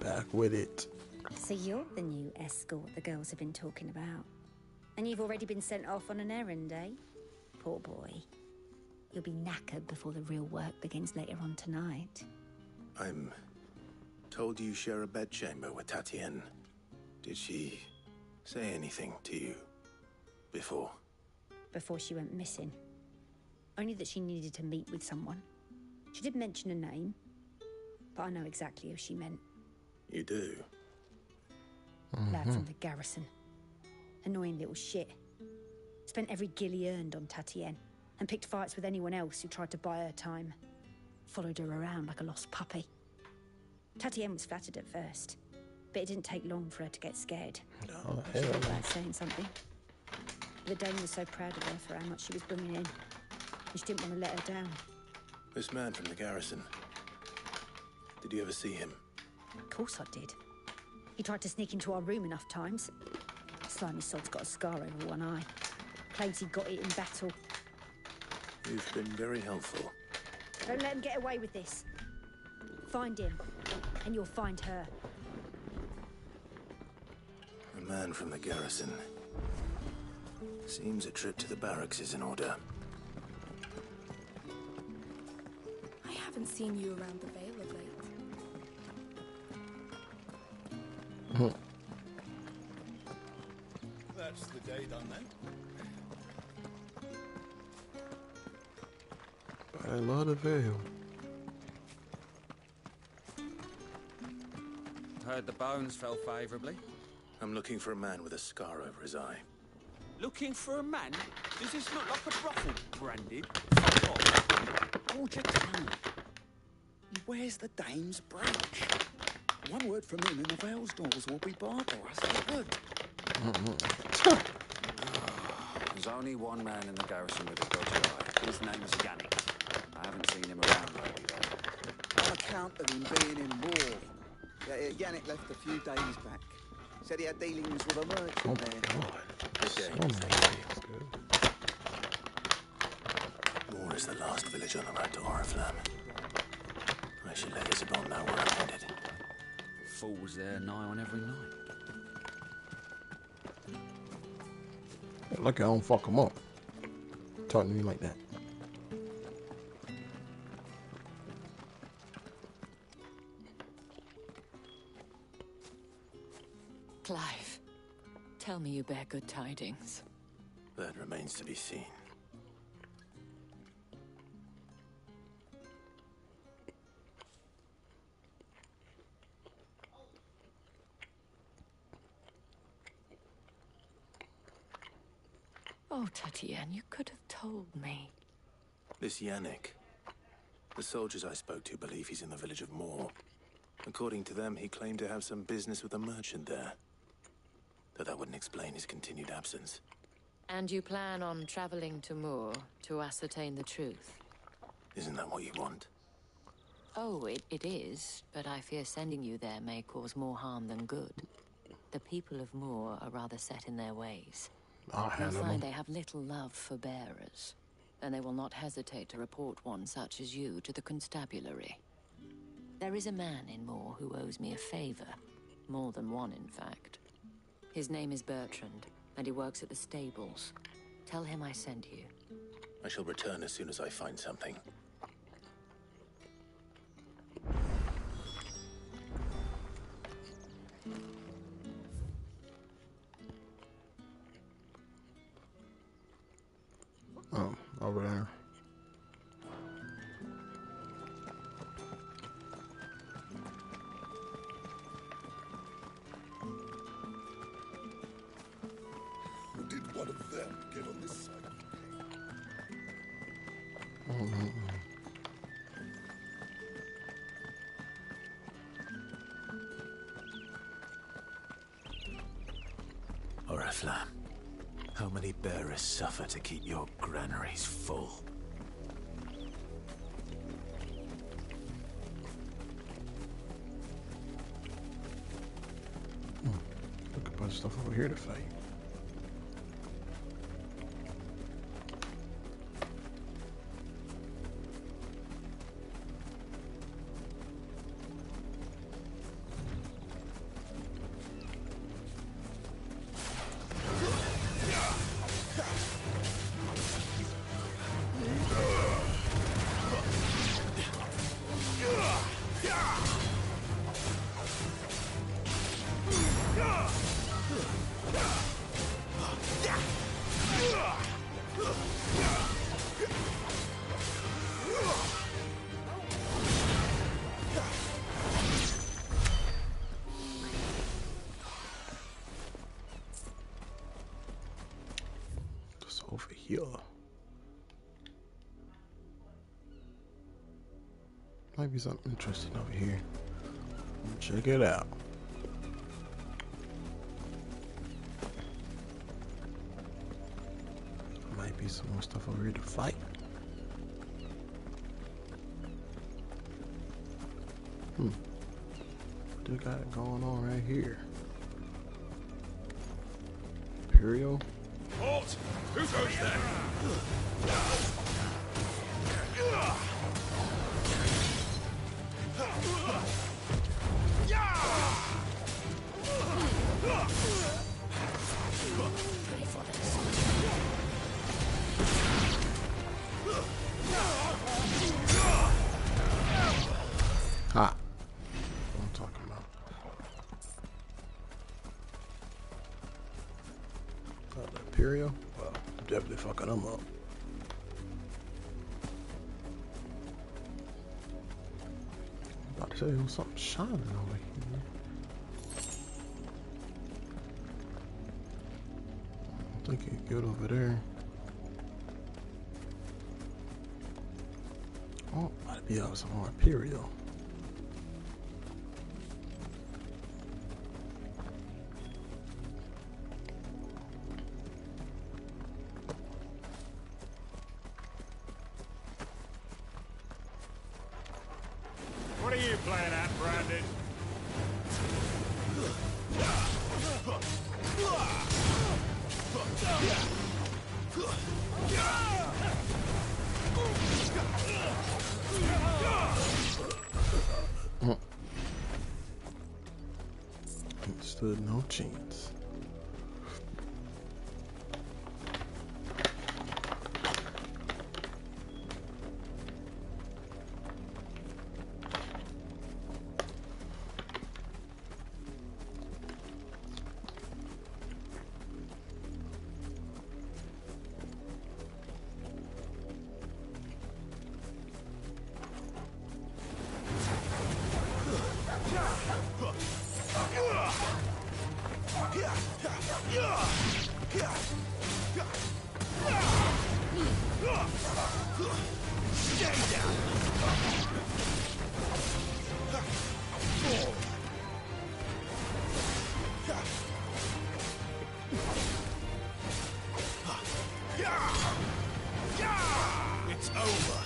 Back with it. So you're the new escort the girls have been talking about. And you've already been sent off on an errand, eh? Poor boy. You'll be knackered before the real work begins later on tonight. I'm told you share a bedchamber with Tatienne. Did she say anything to you before? Before she went missing. Only that she needed to meet with someone. She did mention a name, but I know exactly who she meant. You do? Lad from the garrison. Annoying little shit. Spent every guil he earned on Tatienne, and picked fights with anyone else who tried to buy her time. Followed her around like a lost puppy. Tatienne was flattered at first, but it didn't take long for her to get scared. Oh, She hell. was glad saying something. The Dane was so proud of her for how much she was bringing in, and she didn't want to let her down. This man from the garrison. Did you ever see him? Of course I did. He tried to sneak into our room enough times. Slimy sod's got a scar over one eye. Claims he got it in battle. You've been very helpful. Don't let him get away with this. Find him, and you'll find her. A man from the garrison. Seems a trip to the barracks is in order. I haven't seen you around the Vale of late. That's the day done then. I love the veil. Heard the bones fell favourably. I'm looking for a man with a scar over his eye. Looking for a man? Does this look like a brothel, Branded? Fuck off. Hold your tongue. He wears the dame's brooch. One word from him and the Vale's doors will be barred for us for good. There's only one man in the garrison with a dodgy eye. His name's Yannick. I haven't seen him around lately, though. On account of him being in war. Yannick left a few days back. Said he had dealings with a merchant Oh there. my god. The So Danes, many they things, dude. Moore is the last village on the road to Oriflamme. I should let Isabel know where I'm headed. Fools there nigh on every night. Lucky I don't fuck him up. Talking to me like that. Clive, tell me you bear good tidings. That remains to be seen. Oh, Tatienne, you could have told me. This Yannick. The soldiers I spoke to believe he's in the village of Moore. According to them, he claimed to have some business with a merchant there. Though that wouldn't explain his continued absence. And you plan on traveling to Moore to ascertain the truth? Isn't that what you want? Oh, it is, but I fear sending you there may cause more harm than good. The people of Moore are rather set in their ways. I'll You'll handle find him. they have little love for bearers, and they will not hesitate to report one such as you to the constabulary. There is a man in Moore who owes me a favor. More than one, in fact. His name is Bertrand, and he works at the stables. Tell him I sent you. I shall return as soon as I find something. Oh, over there. Or did one of them get on this side? Oriflamme. How many bearers suffer to keep your granaries full? Look a bunch of stuff over here to fight. here. Might be something interesting over here. Check it out. Might be some more stuff over here to fight. What do we got going on right here? Imperial? Halt! Who goes there? Ah. What I'm talking about. The Imperial? Well, definitely fucking them up. I'm about to say there was something shining over here. I think it's good over there. Oh, might be out some more Imperial. What are you playing at, Brandon? Stood no chance. It's over.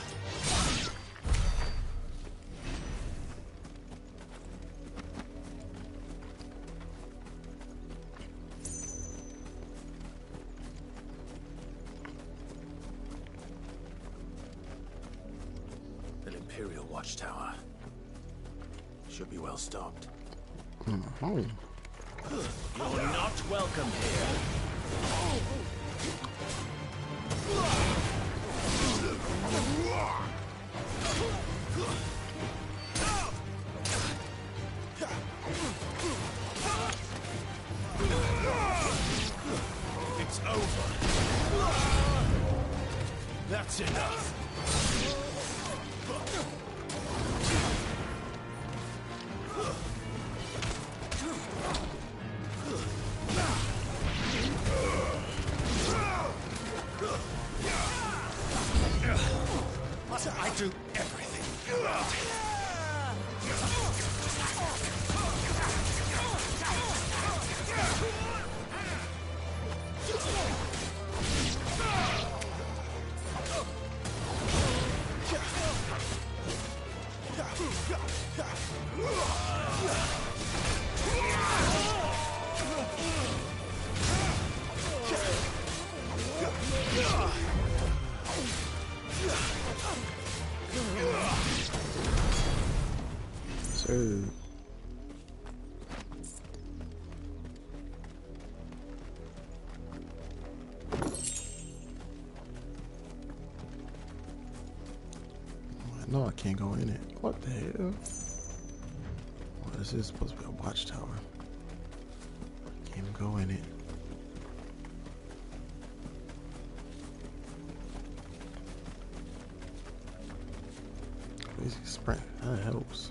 An Imperial watchtower. Should be well stocked. Mm-hmm. You're not welcome here. It's over. That's enough. I do everything. So no, I can't go in it. What the hell? Well, this is supposed to be a watchtower. Can't even go in it. Basic sprint, that helps.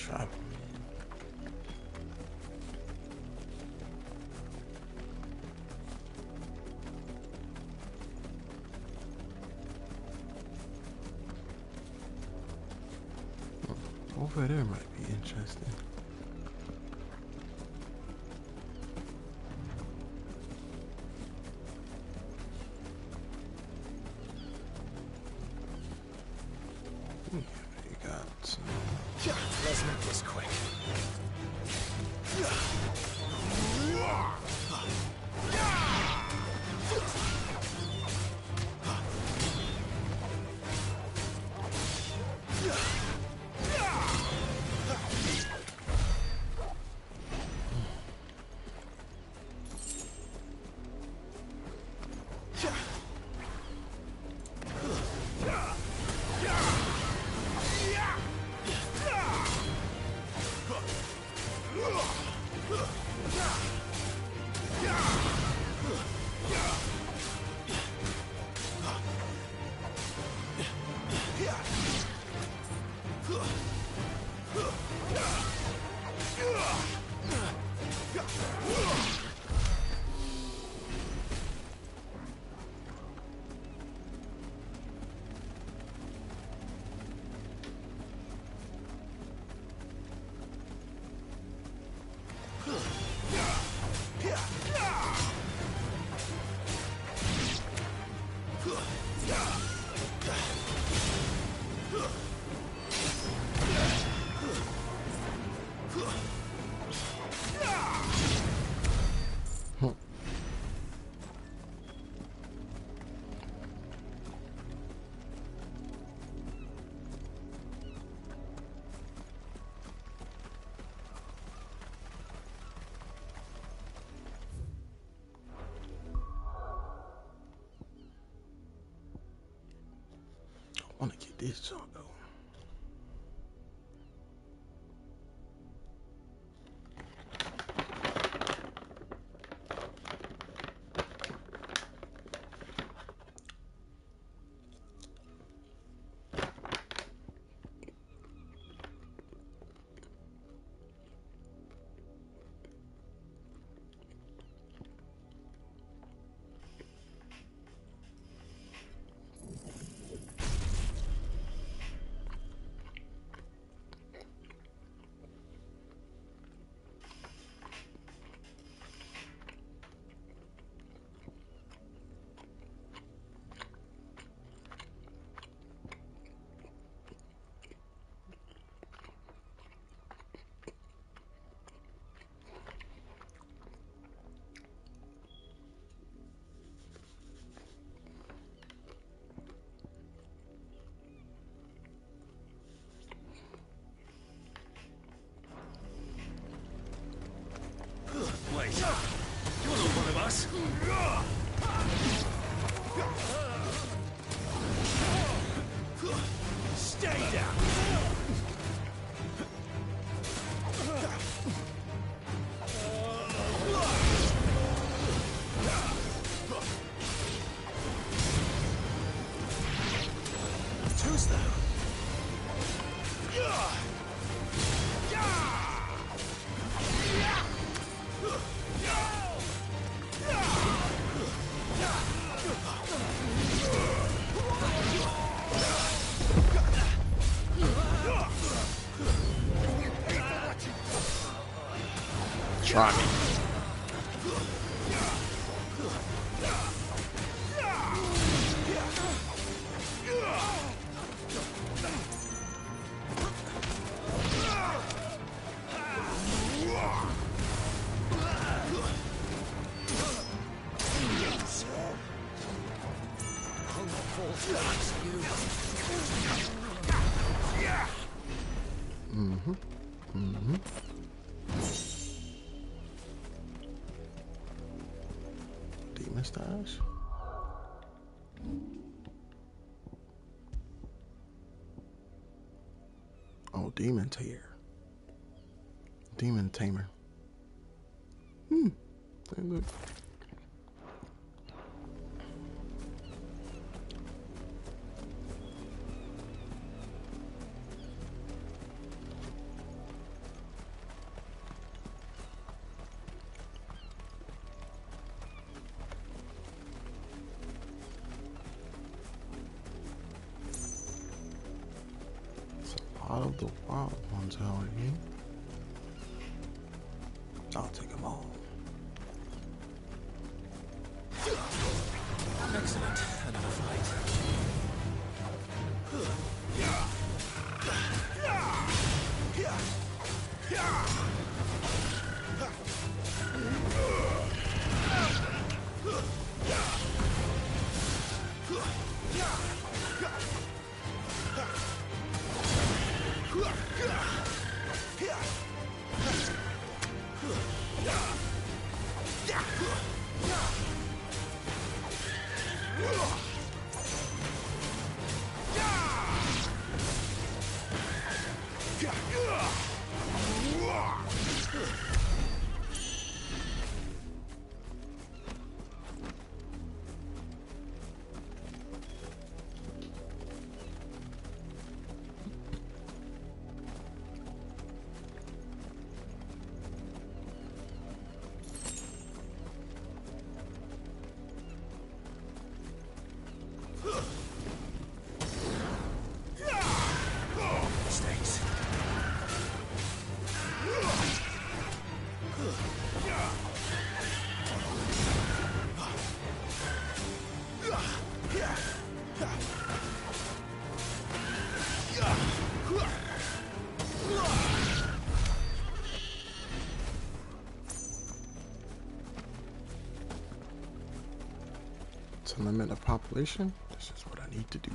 trap. Over there might be interesting. You got some. Let's make this quick. I want to get this junk though. Wait, you're not one of us. Stay down. Who's that? Try me. Demon stash. Oh, demon tamer. Demon tamer. Hey, look. the wild ones out here. I'll take them all. Excellent. Another fight. To limit the population, this is what I need to do.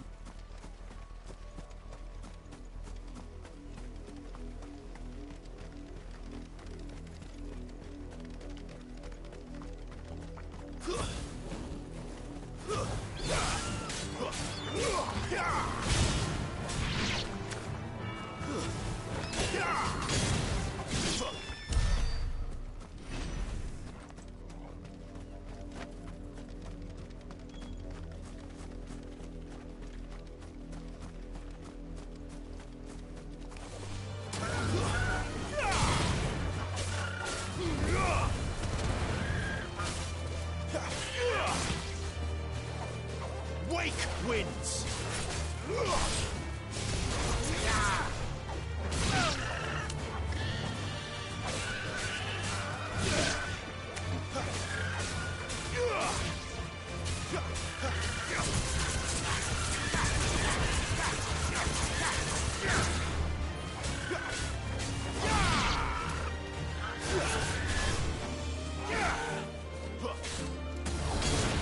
Wake wins!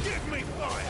Give me fire!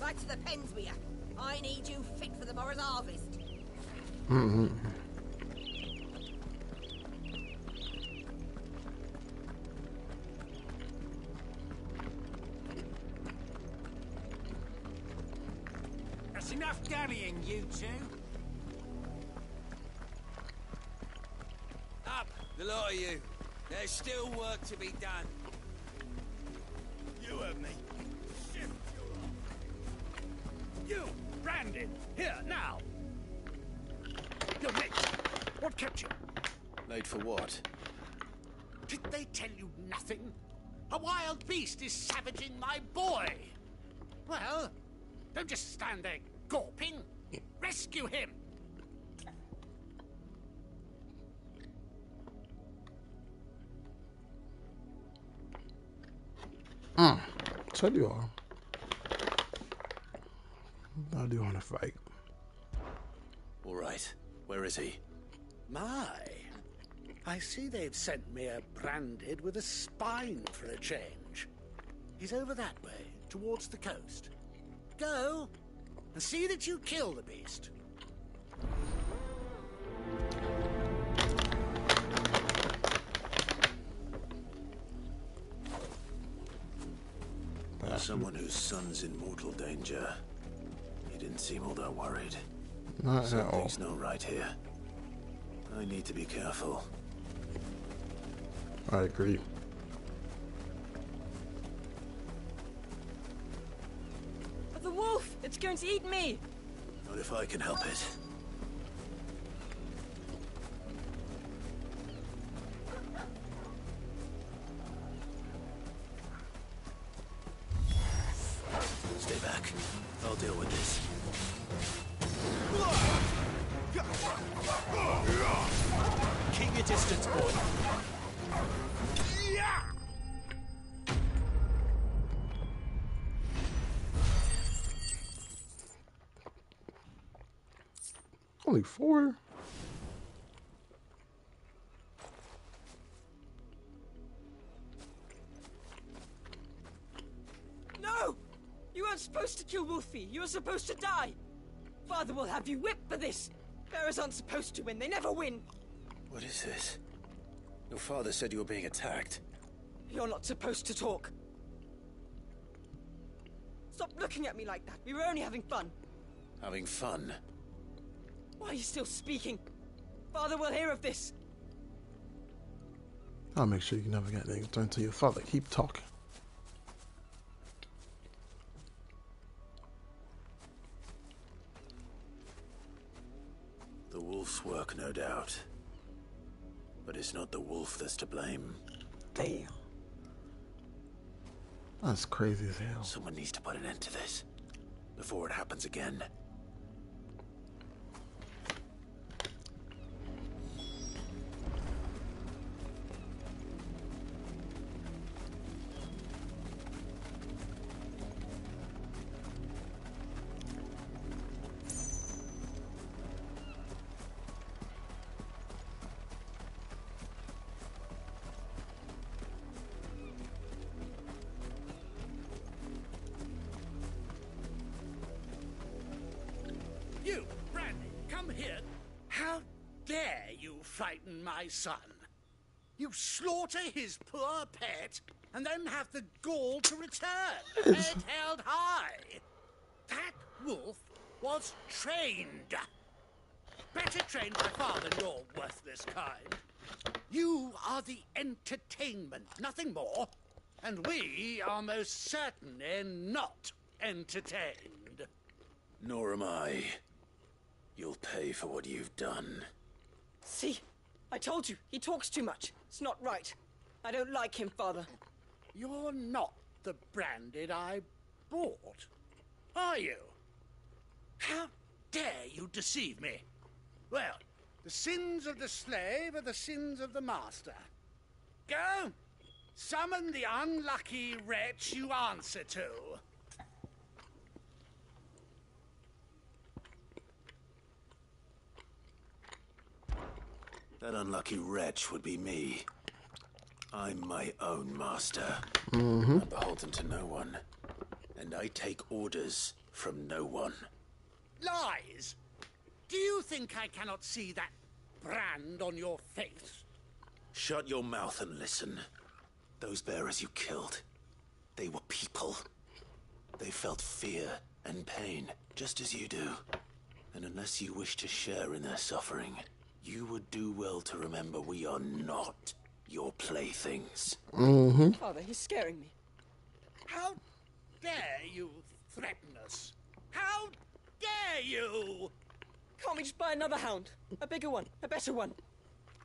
Back to the pens with you. I need you fit for the morrow's harvest. That's enough dallying, you two. Up, the lot of you. There's still work to be done. You heard me. Shift your... You, Brandon, here, now. You're late. What kept you? Late for what? Did they tell you nothing? A wild beast is savaging my boy. Well, don't just stand there gawping? Rescue him! So do you all. I do want to fight. All right. Where is he? My, I see they've sent me a branded with a spine for a change. He's over that way, towards the coast. Go, and see that you kill the beast. Someone whose son's in mortal danger. He didn't seem all that worried. Not at all. Something's not right here. I need to be careful. I agree. The wolf! It's going to eat me! Not if I can help it. Stay back. I'll deal with this. Keep your distance, boy. Only 4? No! You weren't supposed to kill Wolfie. You were supposed to die. Father will have you whipped for this. Bearers aren't supposed to win. They never win. What is this? Your father said you were being attacked. You're not supposed to talk. Stop looking at me like that. We were only having fun. Having fun? Why are you still speaking? Father will hear of this. I'll make sure you never get things done to your father. Keep talking. The wolf's work, no doubt. But it's not the wolf that's to blame. Damn. That's crazy as hell. Someone needs to put an end to this before it happens again. You, Brandy, come here. How dare you frighten my son? You slaughter his poor pet, and then have the gall to return, head held high. That wolf was trained. Better trained by far than your worthless kind. You are the entertainment, nothing more. And we are most certainly not entertained. Nor am I. You'll pay for what you've done. See? I told you. He talks too much. It's not right. I don't like him, Father. You're not the branded I bought, are you? How dare you deceive me? Well, the sins of the slave are the sins of the master. Go! Summon the unlucky wretch you answer to. That unlucky wretch would be me. I'm my own master. Mm-hmm. I'm beholden to no one. And I take orders from no one. Lies! Do you think I cannot see that brand on your face? Shut your mouth and listen. Those bearers you killed, they were people. They felt fear and pain, just as you do. And unless you wish to share in their suffering, you would do well to remember we are not your playthings. Mm-hmm. Father, he's scaring me. How dare you threaten us? How dare you? Can't we just buy another hound? A bigger one, a better one.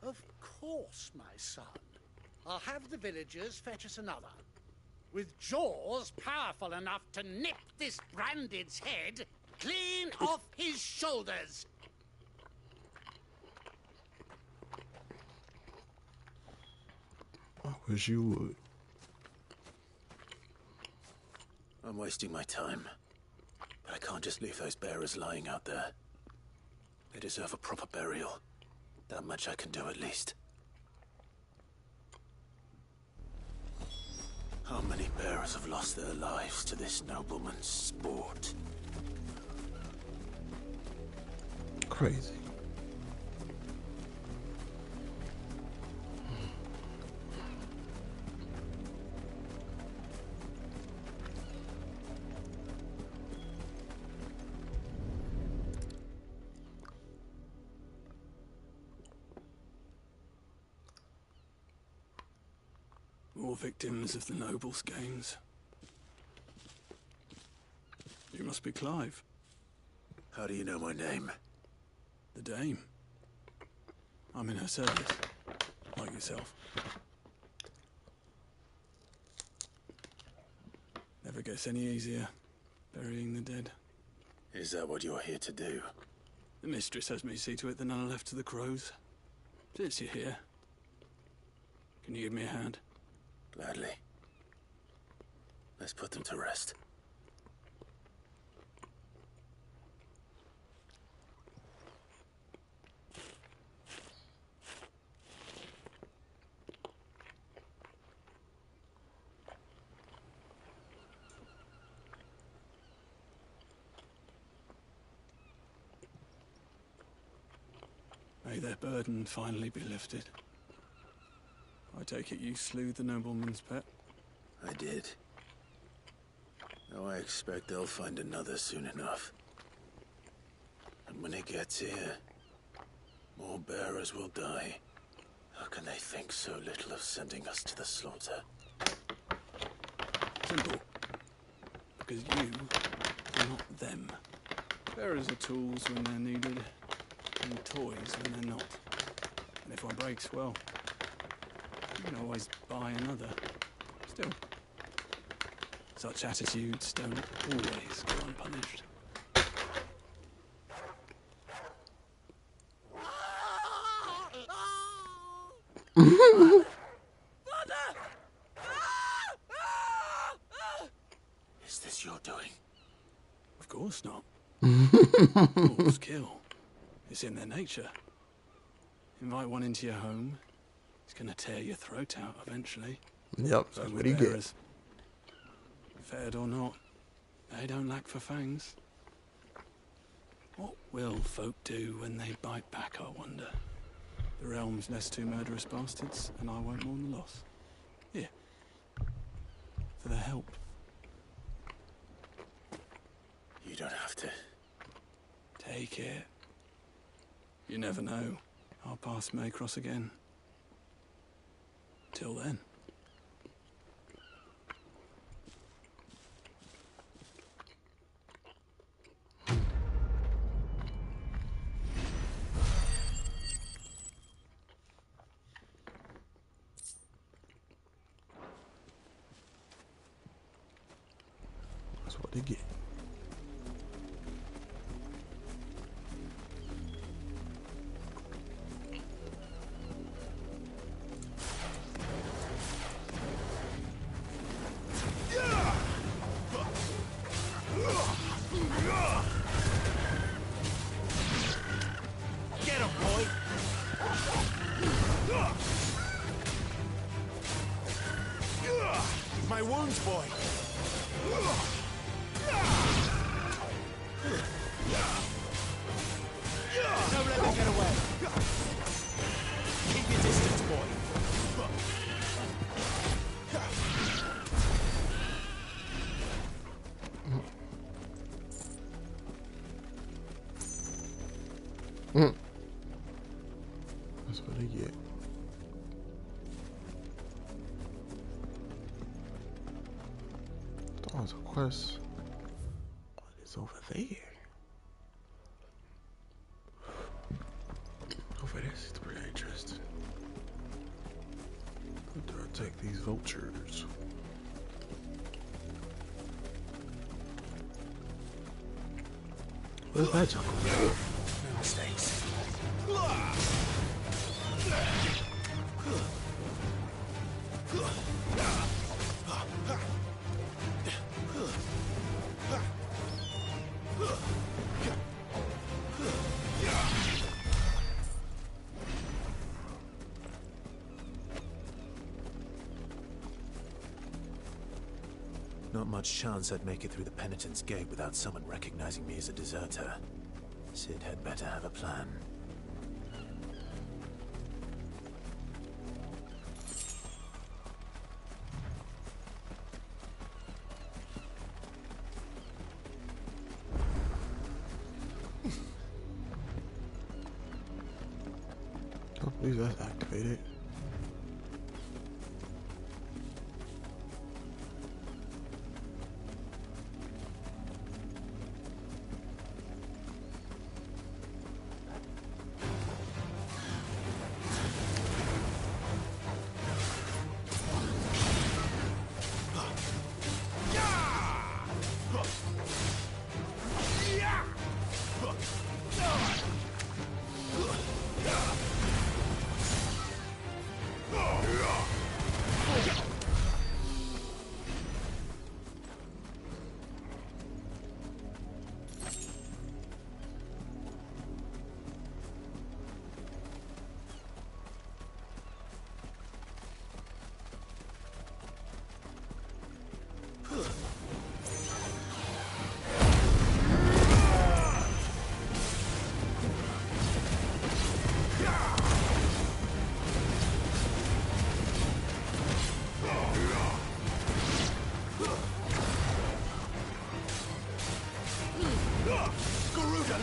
Of course, my son. I'll have the villagers fetch us another. With jaws powerful enough to nip this branded's head clean off his shoulders. I wish you would. I'm wasting my time. But I can't just leave those bearers lying out there. They deserve a proper burial. That much I can do at least. How many bearers have lost their lives to this nobleman's sport? Crazy. More victims of the nobles' games. You must be Clive. How do you know my name? The Dame. I'm in her service, like yourself. Never gets any easier, burying the dead. Is that what you're here to do? The mistress has me see to it that none are left to the crows. Since you're here, can you give me a hand? Gladly. Let's put them to rest. May their burden finally be lifted. I take it you slew the nobleman's pet? I did. Now I expect they'll find another soon enough. And when it gets here, more bearers will die. How can they think so little of sending us to the slaughter? Simple. Because you are not them. Bearers are tools when they're needed, and toys when they're not. And if one breaks, well, you can always buy another. Still, such attitudes don't always go unpunished. Is this your doing? Of course not. Wolves kill. It's in their nature. Invite one into your home, it's gonna tear your throat out eventually. Yep, that's what he gets. Fed or not, they don't lack for fangs. What will folk do when they bite back, I wonder? The realm's less two murderous bastards, and I won't mourn the loss. Here. For their help. You don't have to. Take it. You never know. Our paths may cross again. Till then. That's what they get. Get him, boy! My wounds, boy! Don't let them get away! Keep your distance, boy! That's what they get. That was a quest. What is over there? Over there is pretty interesting. How do I take these vultures? Where's that jungle? No mistakes. Not much chance I'd make it through the Penitent's Gate without someone recognizing me as a deserter. Sid had better have a plan. Oh, please, that's activated.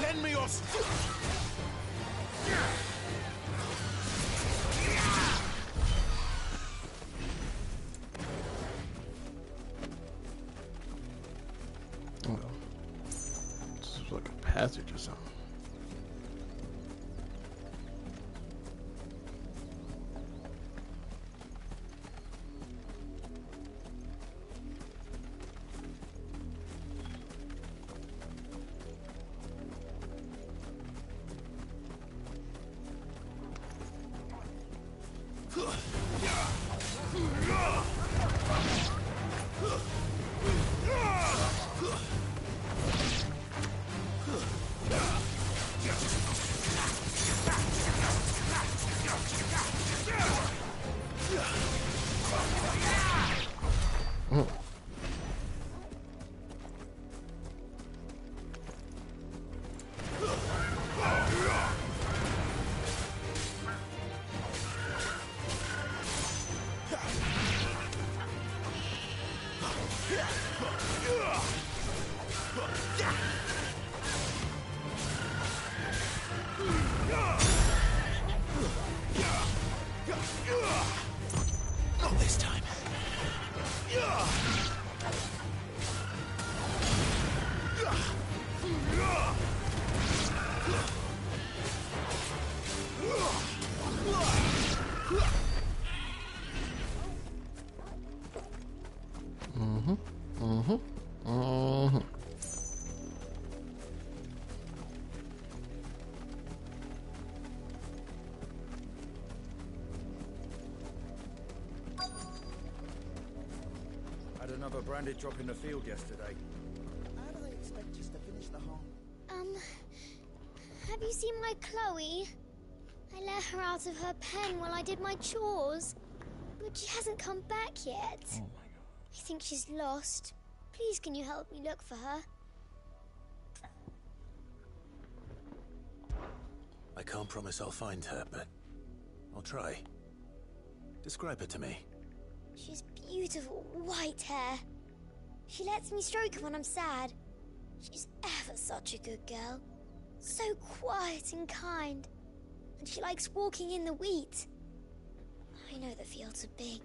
Lend me your Oh, this is like a passage or something. Not this time. Had another branded drop in the field yesterday. How do they expect us to finish the whole... Have you seen my Chloe? I let her out of her pen while I did my chores. But she hasn't come back yet. Oh my god. I think she's lost. Please, can you help me look for her? I can't promise I'll find her, but I'll try. Describe her to me. She's beautiful white hair. She lets me stroke her when I'm sad. She's ever such a good girl. So quiet and kind. And she likes walking in the wheat. I know the fields are big,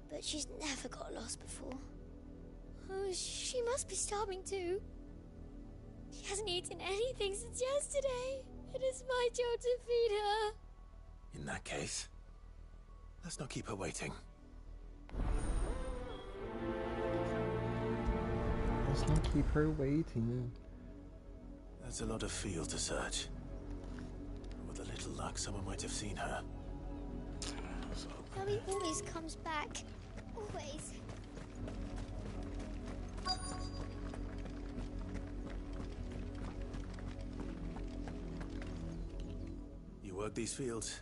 but she's never got lost before. Oh, she must be starving too. She hasn't eaten anything since yesterday. It is my job to feed her. In that case, let's not keep her waiting. Let's not keep her waiting. That's a lot of field to search. With a little luck, someone might have seen her. Chloe always comes back. Always. You work these fields?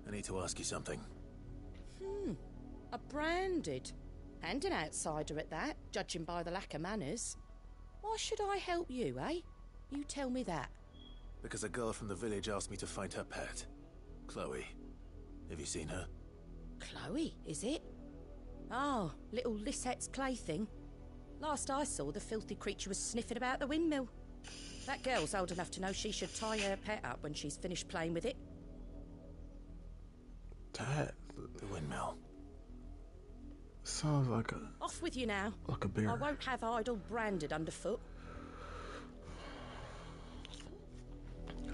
I need to ask you something. A branded. And an outsider at that, judging by the lack of manners. Why should I help you, eh? You tell me that. Because a girl from the village asked me to find her pet. Chloe. Have you seen her? Chloe, is it? Oh, little Lisette's plaything. Last I saw, the filthy creature was sniffing about the windmill. That girl's old enough to know she should tie her pet up when she's finished playing with it. That the windmill. Sounds like a... Off with you now. Like a bear. I won't have idle branded underfoot.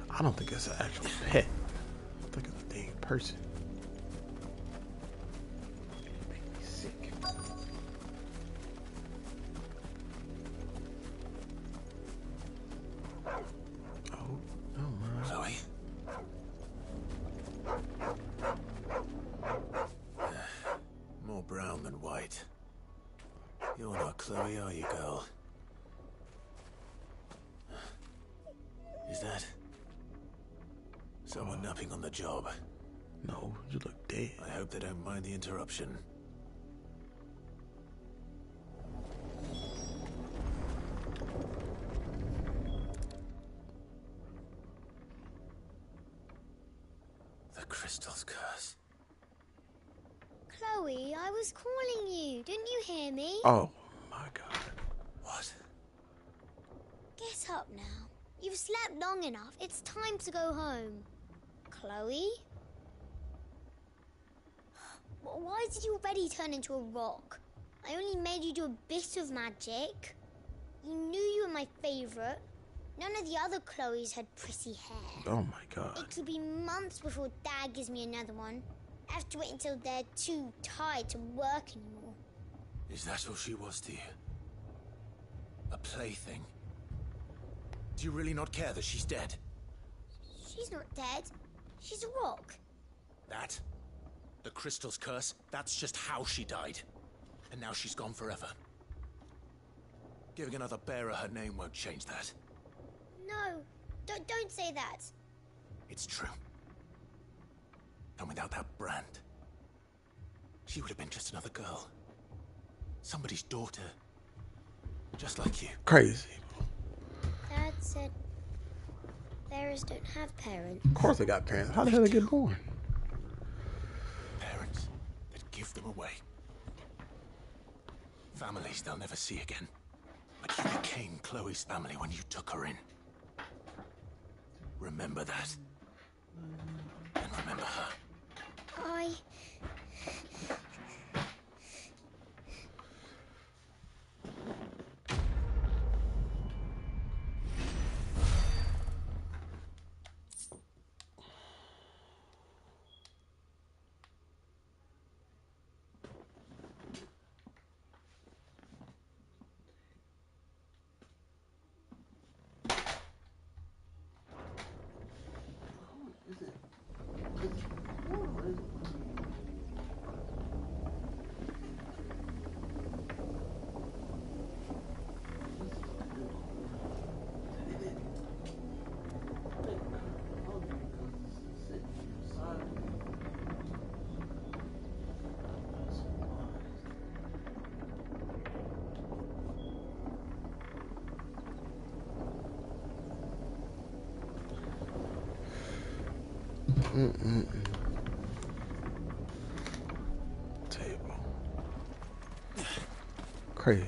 I don't think it's an actual pet. I think it's a dang person. It make me sick. Oh, no, man. Chloe? More brown than white. You're not Chloe, are you, girl? Is that someone napping on the job? No, you look dead. I hope they don't mind the interruption. The crystal's curse. Chloe, I was calling you. Didn't you hear me? Oh, my God. What? Get up now. You've slept long enough. It's time to go home. Chloe? Why did you already turn into a rock? I only made you do a bit of magic. You knew you were my favourite. None of the other Chloes had pretty hair. Oh, my God. It could be months before Dad gives me another one. I have to wait until they're too tired to work anymore. Is that all she was to you? A plaything? Do you really not care that she's dead? She's not dead. She's a rock. That? The crystal's curse? That's just how she died. And now she's gone forever. Giving another bearer her name won't change that. No, don't say that. It's true. And without that brand, she would have been just another girl. Somebody's daughter. Just like you. Crazy. Dad said bearers don't have parents. Of course they got parents. How the hell they get born? Parents that give them away. Families they'll never see again. But you became Chloe's family when you took her in. Remember that. And remember her. Table. Crazy.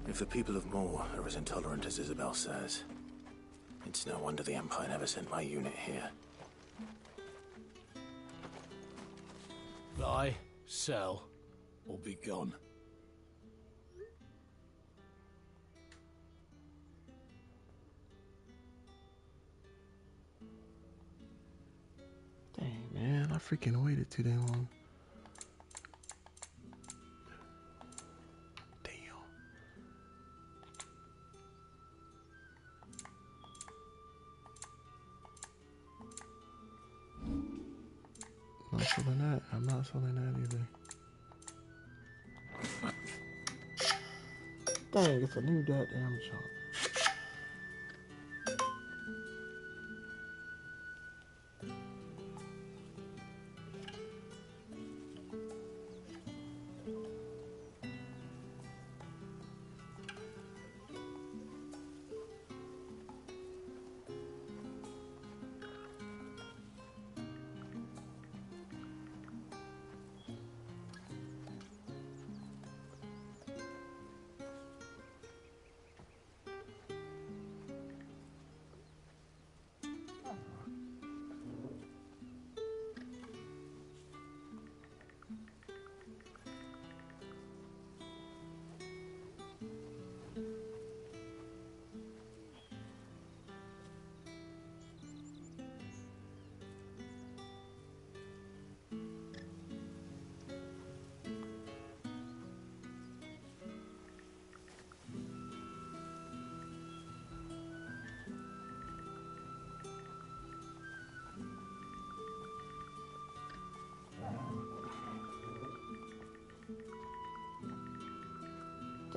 If the people of Moor are as intolerant as Isabel says, it's no wonder the Empire never sent my unit here. Buy, sell, or be gone. Dang, man, I freaking waited too damn long. I'm not selling that. I'm not selling that either. Dang, it's a new goddamn shop.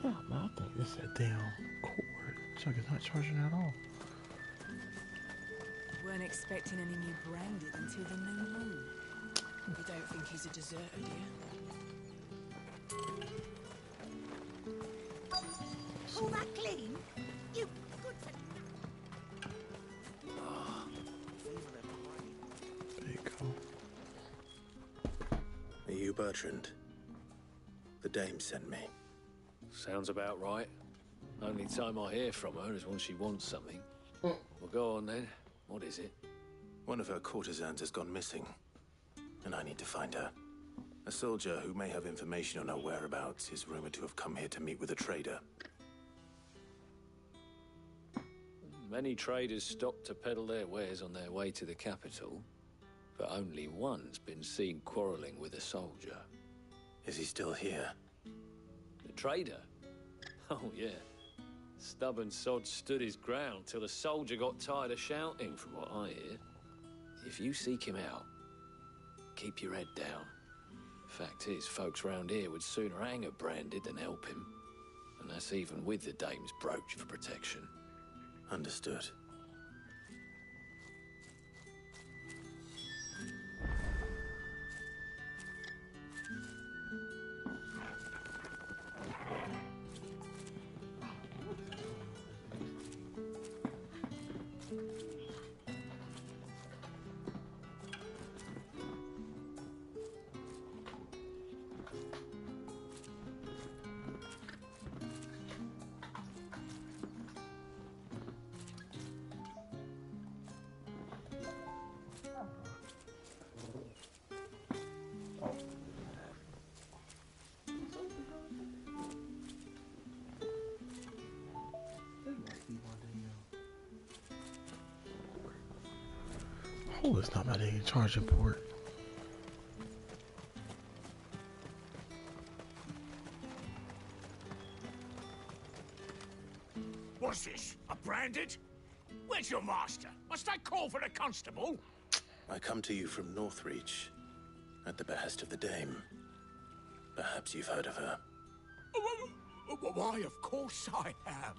Damn, I think it's a damn cord. Chuck is not charging at all. Weren't expecting any new branded until the new moon. You don't think he's a deserter, do you? All that clean? You good for There you go. Are you Bertrand? The dame sent me. Sounds about right. Only time I hear from her is when she wants something. Well, go on then. What is it? One of her courtesans has gone missing, and I need to find her. A soldier who may have information on her whereabouts is rumored to have come here to meet with a trader. Many traders stop to peddle their wares on their way to the capital, but only one's been seen quarreling with a soldier. Is he still here? The trader? Oh, yeah. Stubborn sod stood his ground till the soldier got tired of shouting, from what I hear. If you seek him out, keep your head down. Fact is, folks round here would sooner hang a branded than help him. And that's even with the dame's brooch for protection. Understood. Oh, it's not my dang charging port. What's this? A branded? Where's your master? Must I call for a constable? I come to you from Northreach, at the behest of the dame. Perhaps you've heard of her. Why, of course I have.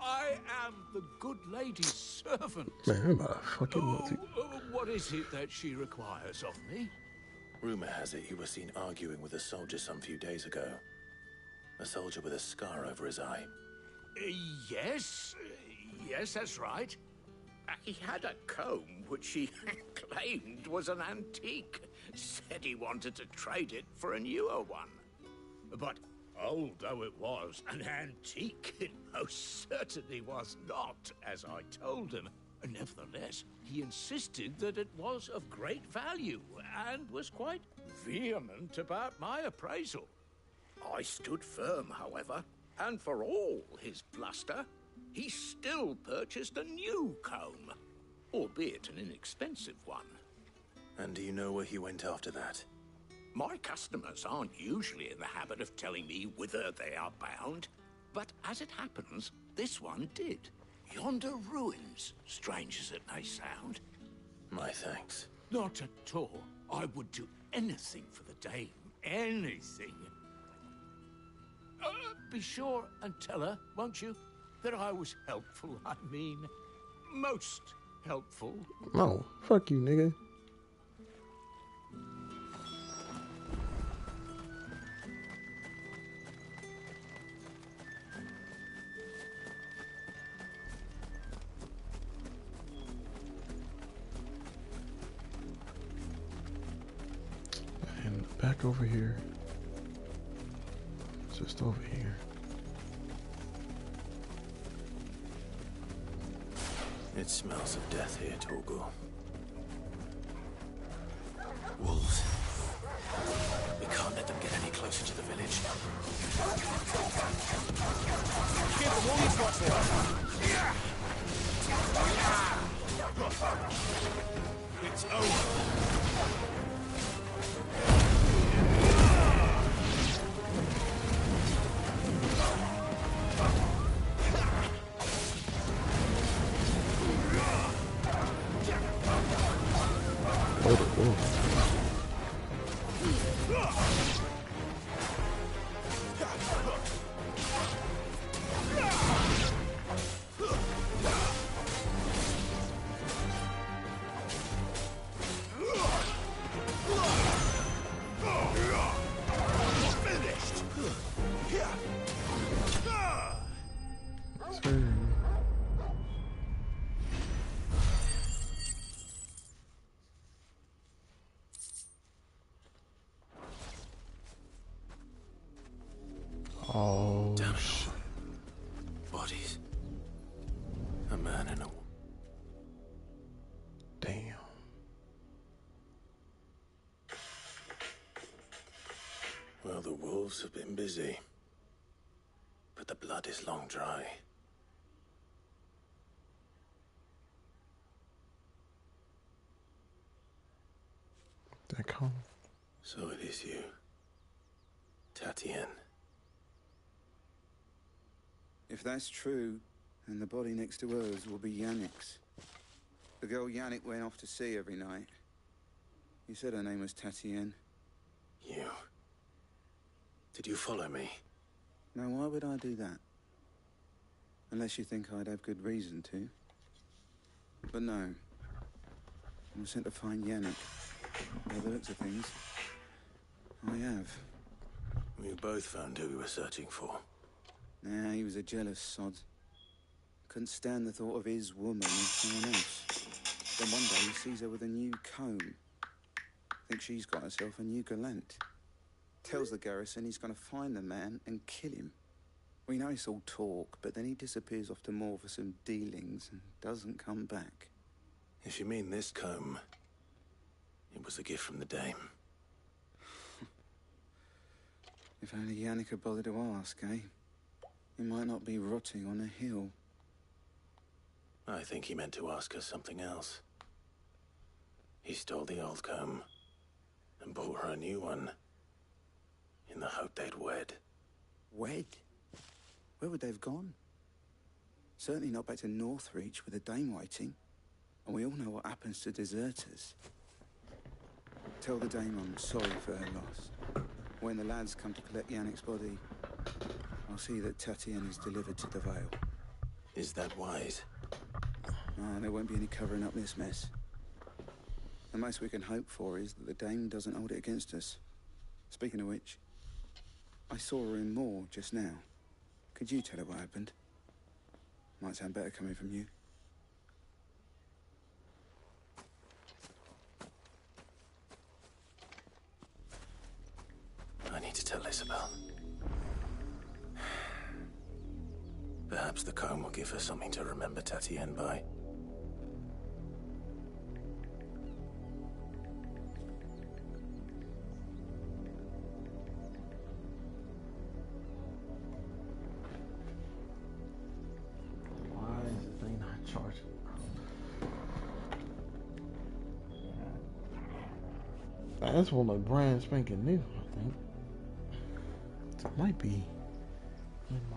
I am the good lady's servant. Man, I'm about to fucking multi. What is it that she requires of me? Rumor has it you were seen arguing with a soldier some few days ago. A soldier with a scar over his eye. Yes. Yes, that's right. He had a comb which he claimed was an antique. Said he wanted to trade it for a newer one. But old though it was, an antique it most certainly was not, as I told him. Nevertheless, he insisted that it was of great value and was quite vehement about my appraisal. I stood firm, however, and for all his bluster, he still purchased a new comb, albeit an inexpensive one. And do you know where he went after that? My customers aren't usually in the habit of telling me whither they are bound, but as it happens, this one did. Yonder ruins, strange as it may sound. My thanks. Not at all. I would do anything for the dame. Anything. Be sure and tell her, won't you, that I was helpful. I mean, most helpful. No, fuck you, nigga. And back over here. Just over here. It smells of death here, Torgal. Wolves. We can't let them get any closer to the village. Give them all you've got for us. It's over. Oh, damn it. Bodies. A man and a... Damn. Well, the wolves have been busy. But the blood is long dry. That come. So it is you. Tatienne. If that's true, then the body next to hers will be Yannick's. The girl Yannick went off to see every night. You said her name was Tatienne. You... Did you follow me? Now, why would I do that? Unless you think I'd have good reason to. But no. I was sent to find Yannick. By the looks of things, I have. We both found who we were searching for. Nah, he was a jealous sod. Couldn't stand the thought of his woman with someone else. Then one day he sees her with a new comb. Thinks she's got herself a new gallant. Tells the garrison he's going to find the man and kill him. We know it's all talk, but then he disappears off to Moor for some dealings and doesn't come back. If you mean this comb, it was a gift from the dame. If only Yannick had bothered to ask, eh? He might not be rotting on a hill. I think he meant to ask her something else. He stole the old comb and bought her a new one in the hope they'd wed. Wed? Where would they have gone? Certainly not back to Northreach with a dame waiting. And we all know what happens to deserters. Tell the dame I'm sorry for her loss. When the lads come to collect Yannick's body, I'll see that Tatienne is delivered to the Vale. Is that wise? No, there won't be any covering up this mess. The most we can hope for is that the dame doesn't hold it against us. Speaking of which, I saw her in Moor just now. Could you tell her what happened? Might sound better coming from you. I need to tell Isabel. Perhaps the comb will give her something to remember Tatienne by. charge. That's one like brand spanking new, I think. So it might be in my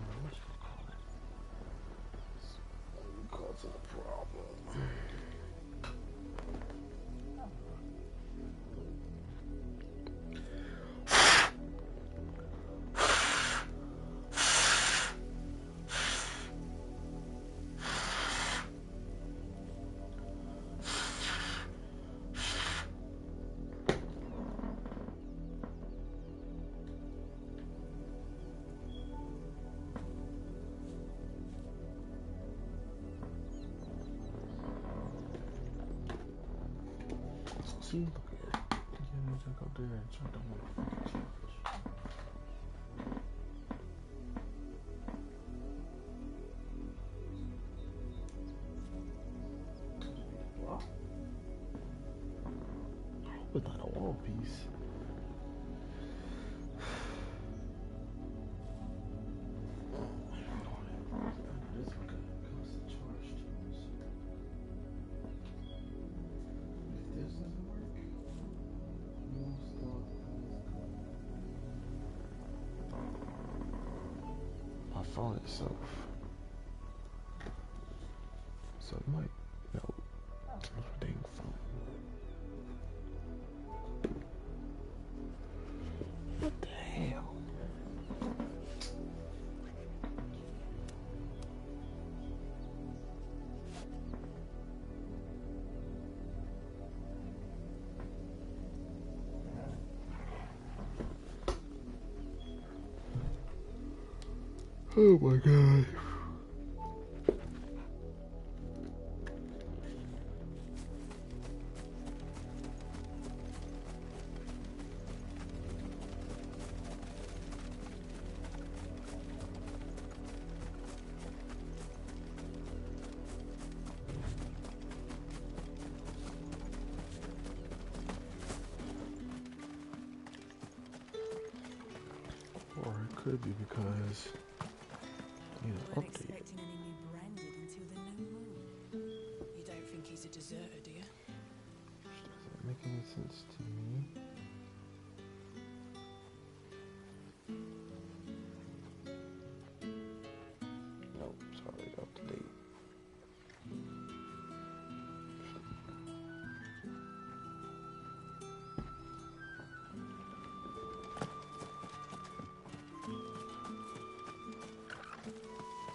causing a problem. See, look at it. You need to go there and try to motherfucking charge. Wow. I hope it's not a wall piece. This one constant charge to us. If this doesn't work, my phone itself. So it might, dang phone. What the hell? Oh my god. Or it could be because Weren't expecting any new branded until the new moon. You don't think he's a deserter, do you? Doesn't make any sense to me. Nope, sorry, up to date.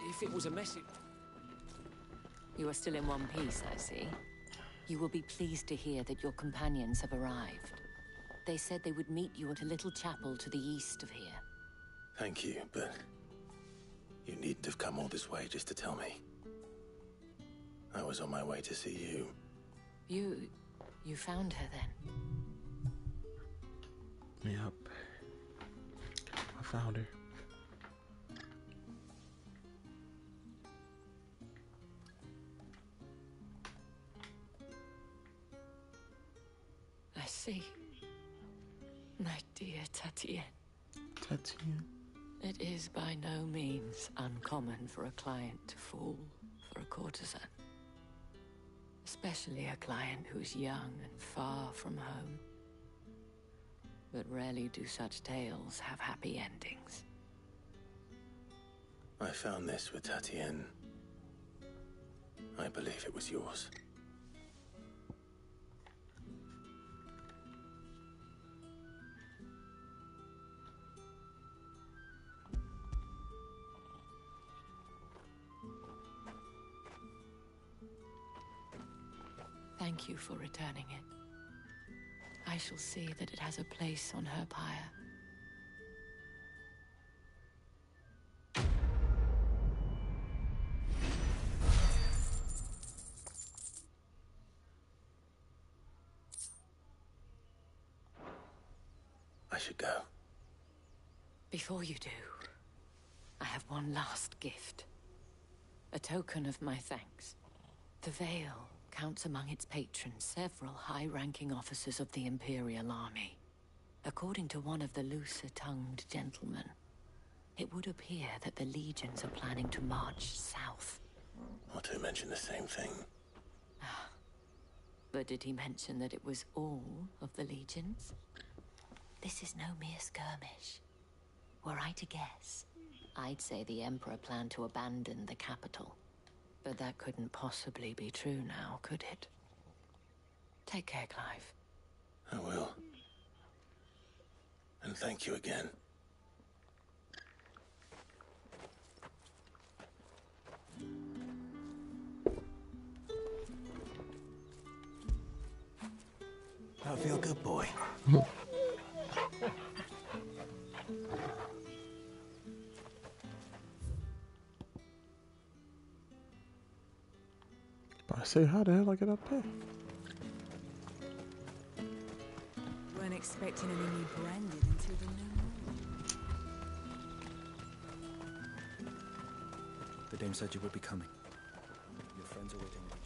If it was a message... You are still in one piece, I see. You will be pleased to hear that your companions have arrived. They said they would meet you at a little chapel to the east of here. Thank you, but you needn't have come all this way just to tell me. I was on my way to see you. You found her then? Yep. I found her. I see. My dear Tatienne. Tatienne? It is by no means uncommon for a client to fall for a courtesan. Especially a client who's young and far from home. But rarely do such tales have happy endings. I found this with Tatienne. I believe it was yours. Thank you for returning it. I shall see that it has a place on her pyre. I should go. Before you do, I have one last gift. A token of my thanks. The Veil counts among its patrons several high-ranking officers of the Imperial Army. According to one of the looser-tongued gentlemen, it would appear that the legions are planning to march south, Or two mentioned the same thing. But did he mention that it was all of the legions? This is no mere skirmish. Were I to guess, I'd say the Emperor planned to abandon the capital. But that couldn't possibly be true now, could it? Take care, Clive. I will. And thank you again. I feel good, boy. But I say, how the hell I get up there? Weren't expecting anything branded until the new moon. The dame said you would be coming. Your friends are waiting on each other.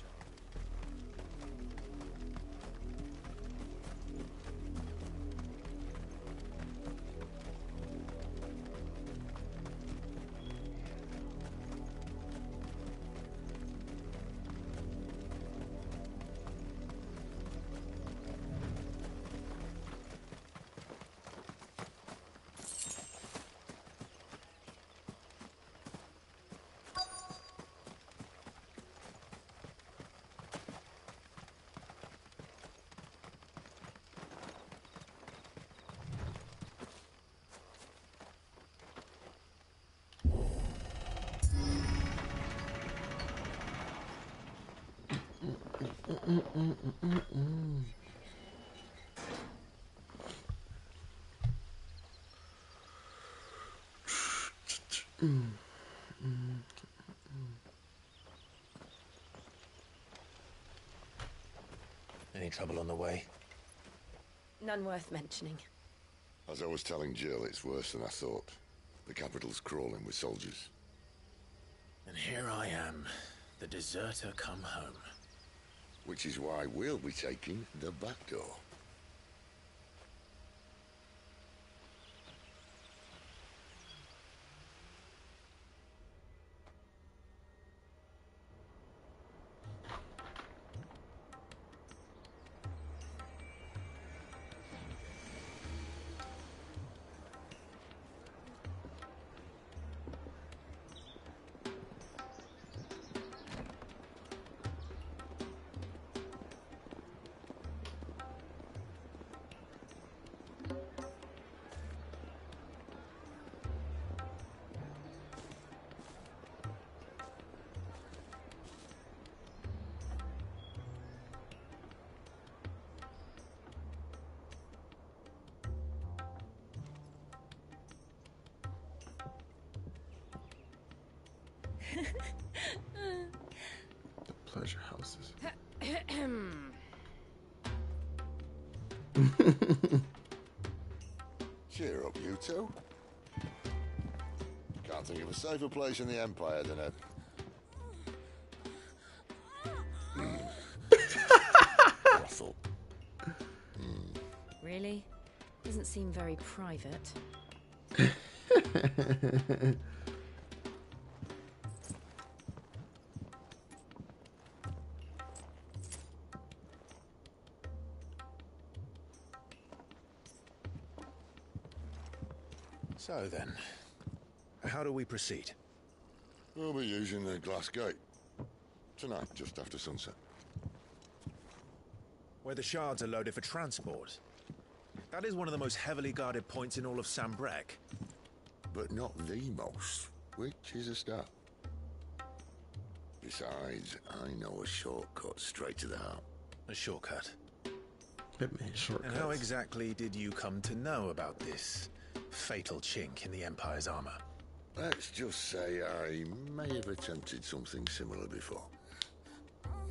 Any trouble on the way? None worth mentioning. As I was telling Jill, it's worse than I thought. The capital's crawling with soldiers. And here I am, the deserter come home. Which is why we'll be taking the back door. The pleasure houses. Cheer up, you two. Can't think of a safer place in the Empire than a... brothel. Really? Doesn't seem very private. So then, how do we proceed? We'll be using the glass gate. Tonight, just after sunset. Where the shards are loaded for transport. That is one of the most heavily guarded points in all of Sambrek. But not the most, which is a start. Besides, I know a shortcut straight to the heart. A shortcut? It means shortcuts. And how exactly did you come to know about this fatal chink in the Empire's armor? Let's just say I may have attempted something similar before.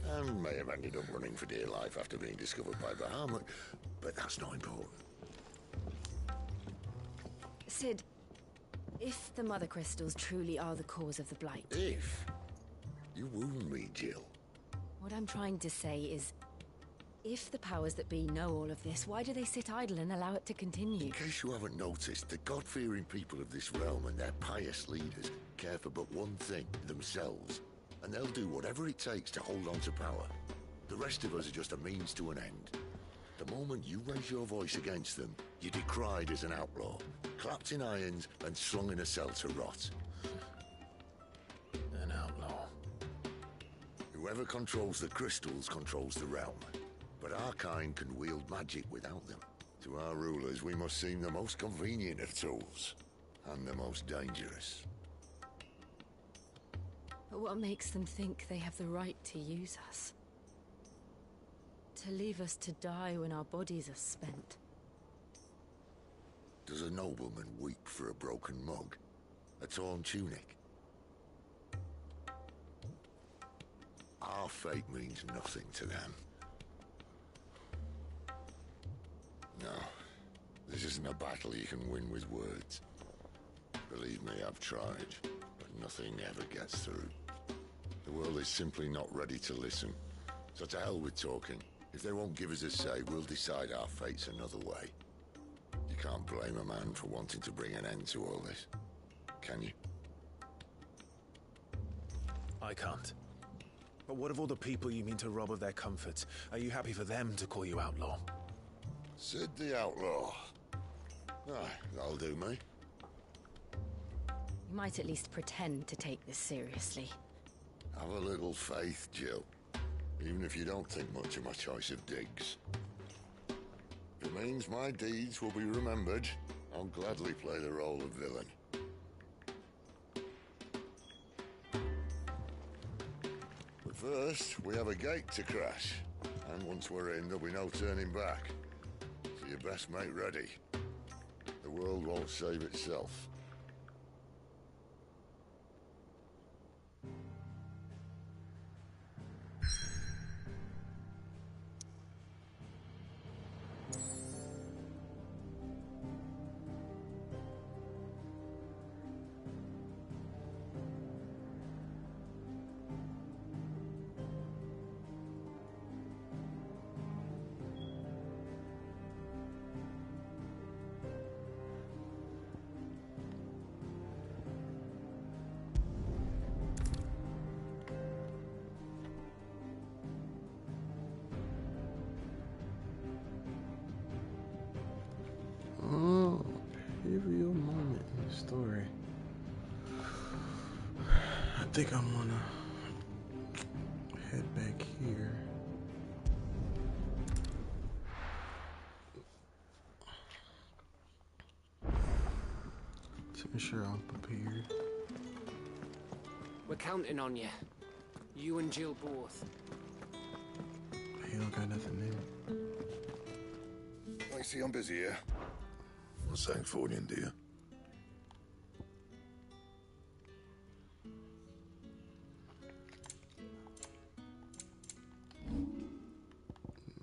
And may have ended up running for dear life after being discovered by Bahamut, but that's not important. Sid, if the Mother Crystals truly are the cause of the Blight... If? You wound me, Jill. What I'm trying to say is, if the powers that be know all of this, why do they sit idle and allow it to continue? In case you haven't noticed, the God-fearing people of this realm and their pious leaders care for but one thing, themselves. and they'll do whatever it takes to hold on to power. The rest of us are just a means to an end. The moment you raise your voice against them, you're decried as an outlaw, clapped in irons and slung in a cell to rot. An outlaw. Whoever controls the crystals controls the realm. But our kind can wield magic without them. To our rulers, we must seem the most convenient of tools, and the most dangerous. But what makes them think they have the right to use us? To leave us to die when our bodies are spent? Does a nobleman weep for a broken mug? A torn tunic? Our fate means nothing to them. No, this isn't a battle you can win with words. Believe me, I've tried, but nothing ever gets through. The world is simply not ready to listen. So to hell with talking. If they won't give us a say, we'll decide our fates another way. You can't blame a man for wanting to bring an end to all this, can you? I can't. But what of all the people you mean to rob of their comforts? Are you happy for them to call you outlaw? Sid the Outlaw. Ah, that'll do me. You might at least pretend to take this seriously. Have a little faith, Jill. Even if you don't think much of my choice of digs. If it means my deeds will be remembered, I'll gladly play the role of villain. But first, we have a gate to crash. And once we're in, there'll be no turning back. So you best make ready. The world won't save itself. Oh, pivotal moment in the story. I think I'm gonna head back here. To ensure I'm prepared. We're counting on you. You and Jill both. He don't got nothing new. I see I'm busy here. What's that for you, dear?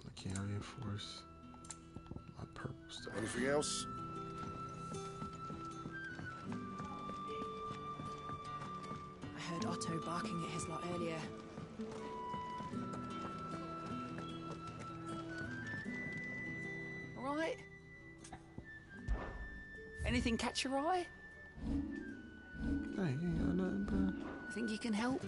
I can't reinforce my purple stuff. Anything else? I heard Otto barking at his lot earlier. All right? Anything catch your eye? Hey, ain't got nothing, bro. Think you can help?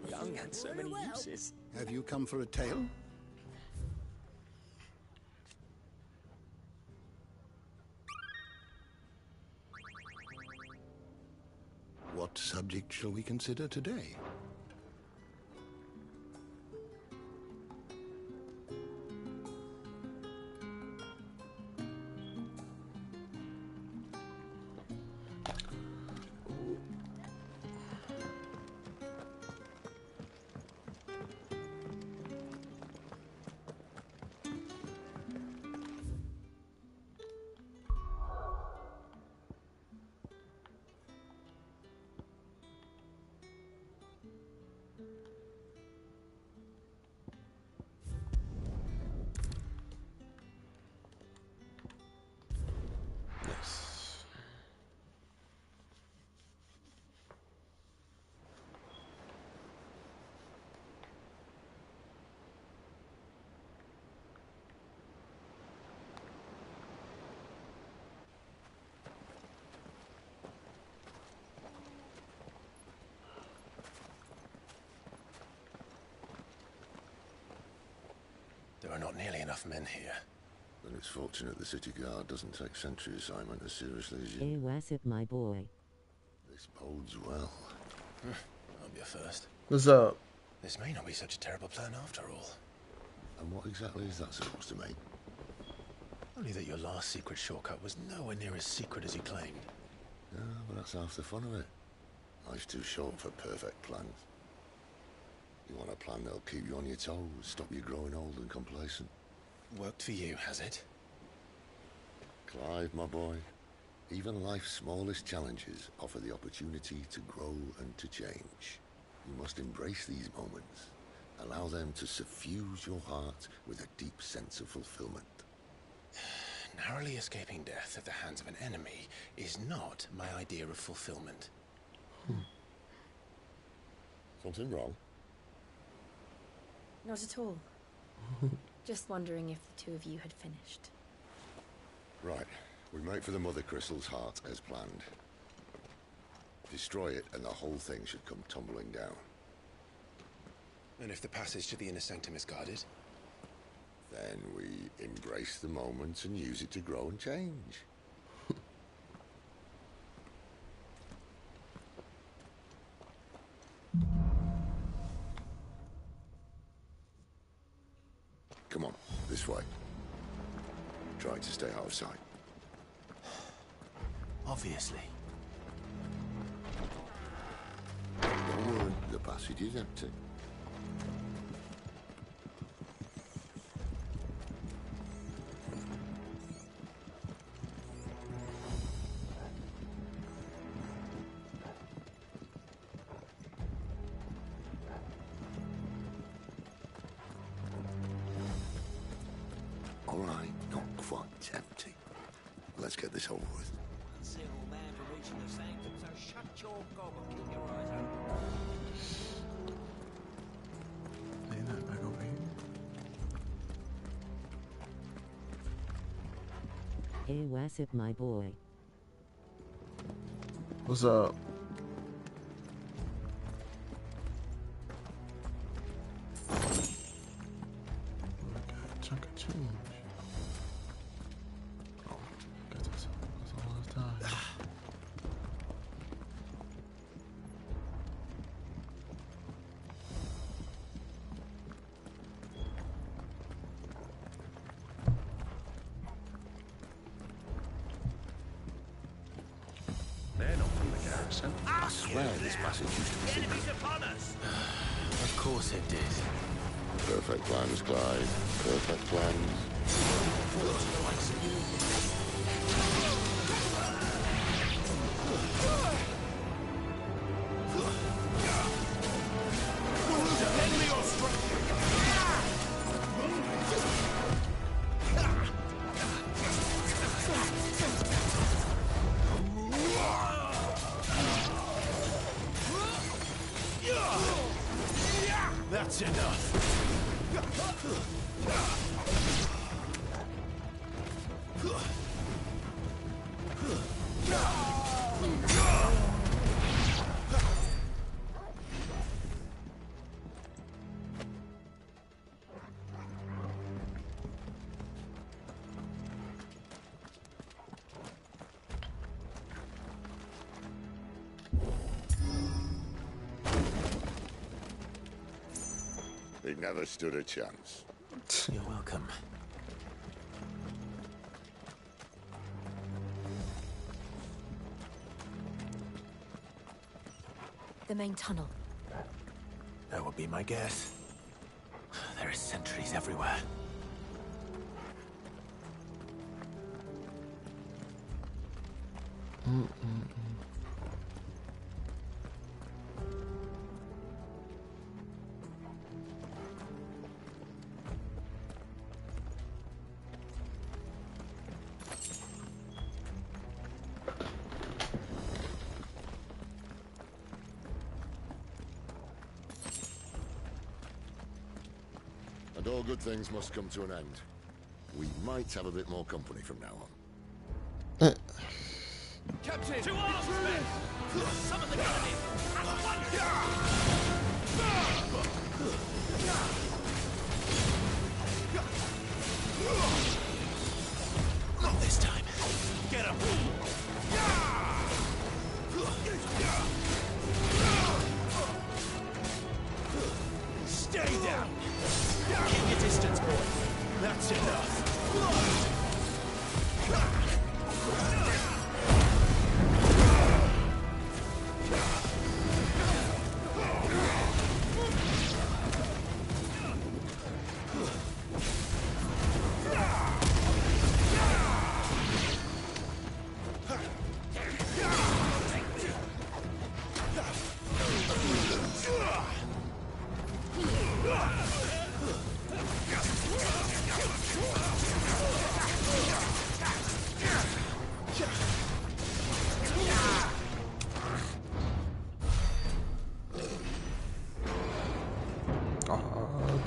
Young had so many uses. Have you come for a tale? What subject shall we consider today? There are not nearly enough men here. Then it's fortunate the city guard doesn't take sentry assignment as seriously as you. Hey, what's up, my boy? This bodes well. I'll be a first. What's up? This may not be such a terrible plan after all. And what exactly is that supposed to mean? Only that your last secret shortcut was nowhere near as secret as you claimed. Yeah, but that's half the fun of it. Life's too short for perfect plans. You want a plan that'll keep you on your toes, stop you growing old and complacent. Worked for you, has it? Clive, my boy, even life's smallest challenges offer the opportunity to grow and to change. You must embrace these moments. Allow them to suffuse your heart with a deep sense of fulfillment. Narrowly escaping death at the hands of an enemy is not my idea of fulfillment. Something wrong? Not at all. Just wondering if the two of you had finished. Right. We make for the Mother Crystal's heart as planned. Destroy it and the whole thing should come tumbling down. And if the passage to the inner sanctum is guarded? Then we embrace the moment and use it to grow and change. Come on, this way. Trying to stay out of sight. Obviously. Don't worry, the passage is empty. All right, not quite empty. Let's get this over with. Single man for reaching the sanctum, so shut your gob and keep your eyes open. Lay that back over here. Hey, what's up, my boy? What's up? Chunk of change. Oh, got this. That's all this time. They're not from the garrison. I swear this passage used to be secret. Enemies upon us! Of course it did. Perfect plans, Clive. Perfect plans. That's enough. They never stood a chance. You're welcome. The main tunnel. That would be my guess. There are sentries everywhere. And all good things must come to an end. We might have a bit more company from now on. Captain! To arms, men! Summon the gunmen! At once!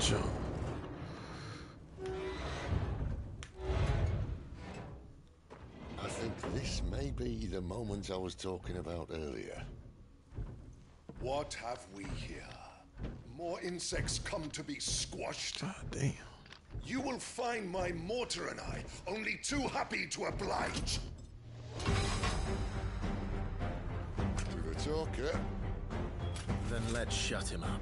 Jump. I think this may be the moment I was talking about earlier. What have we here? More insects come to be squashed? God damn. You will find my mortar and I only too happy to oblige. With a talker. Then let's shut him up.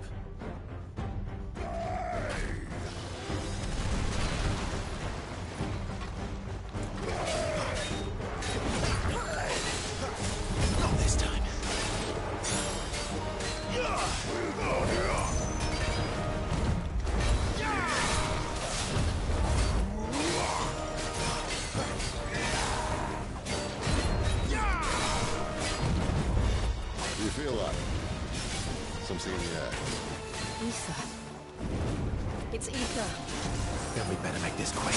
Not this time. Do you feel that? Something in the air. Ether. It's ether. Then we better make this quick.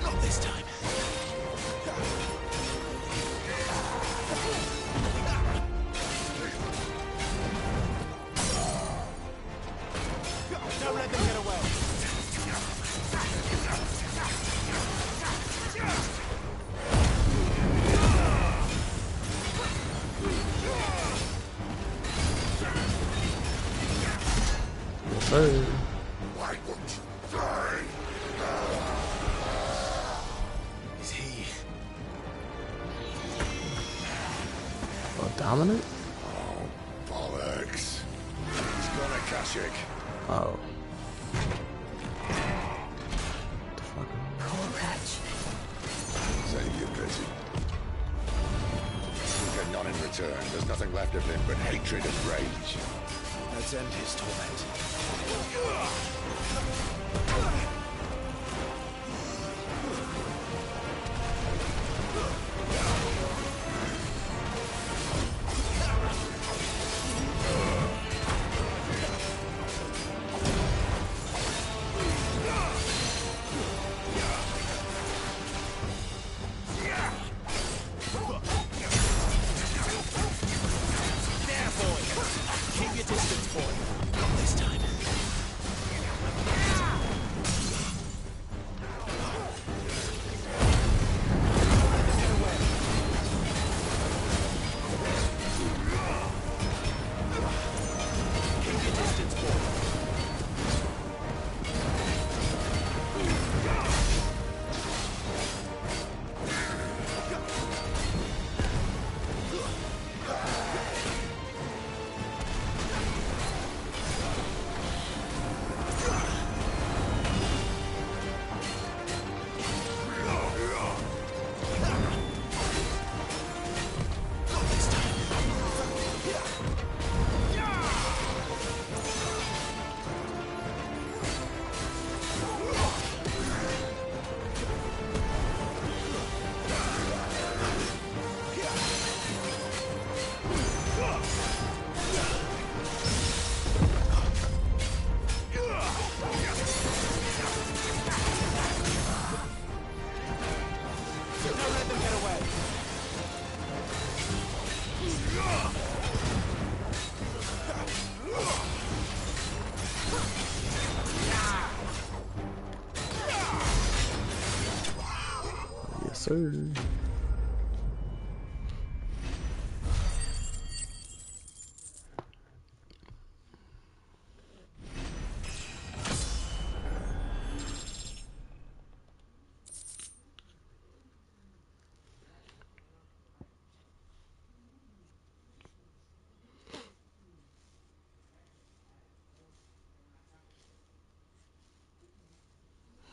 Not this time. Don't let them get away. Yes, sir. Why won't you die? Is he? Oh, dominant? Oh, bollocks. He's gone Akashic. Oh. Poor wretch. Save your pity. You get none in return. There's nothing left of him but hatred and rage. Let's end his torment. There, boy. Keep your distance, boy. Not this time. Keep your distance, boy. Don't let them get away. Yes, sir.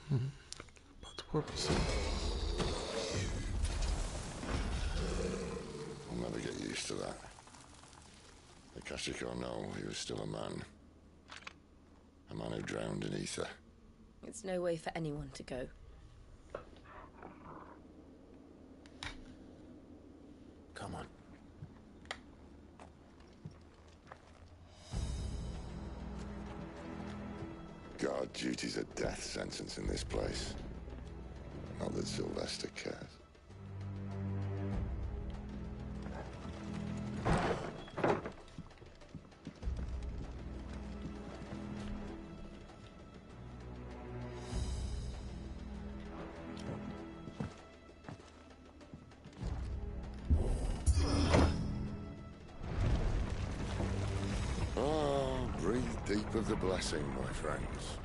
About to purpose. I'll never get used to that. Akashic or no, he was still a man. A man who drowned in ether. It's no way for anyone to go. Guard duty's a death sentence in this place. Not that Sylvester cares. Deep of the blessing, my friends.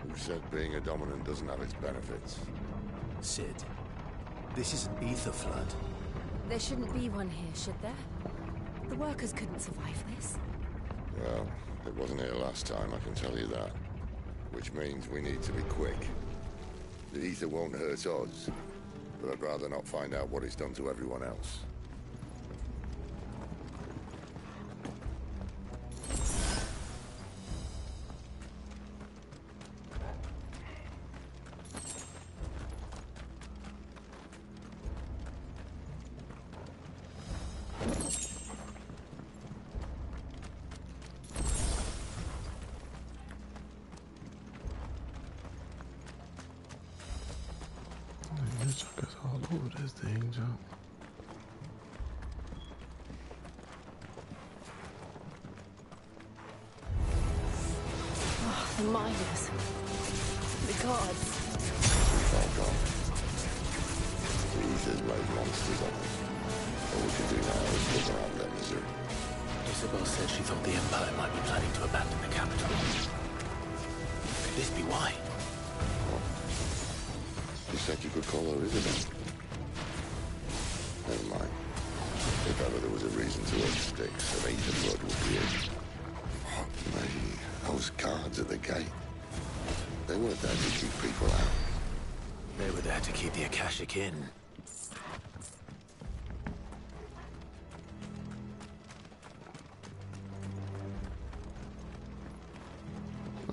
Who said being a dominant doesn't have its benefits? Sid, this is an ether flood. There shouldn't be one here, should there? The workers couldn't survive this. Well, it wasn't here last time, I can tell you that. Which means we need to be quick. The ether won't hurt us, but I'd rather not find out what it's done to everyone else. You took us all over this thing, Joe. Oh, the miners. The gods. Fuck off. The ether's made monsters of us. All we can do now is look around their misery. Isabel said she thought the Empire might be planning to abandon the capital. Could this be why? You said you could call her Isabel. Never mind. If ever there was a reason to up sticks, an ether blood would be it. Fuck me. Those guards at the gate. They weren't there to keep people out. They were there to keep the Akashic in.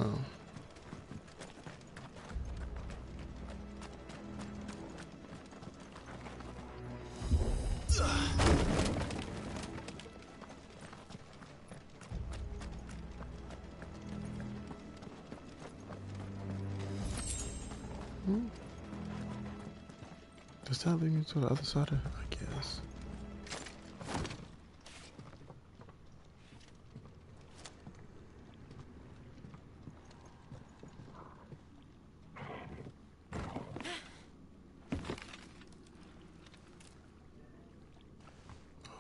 Oh. Does that lead me to the other side? I guess.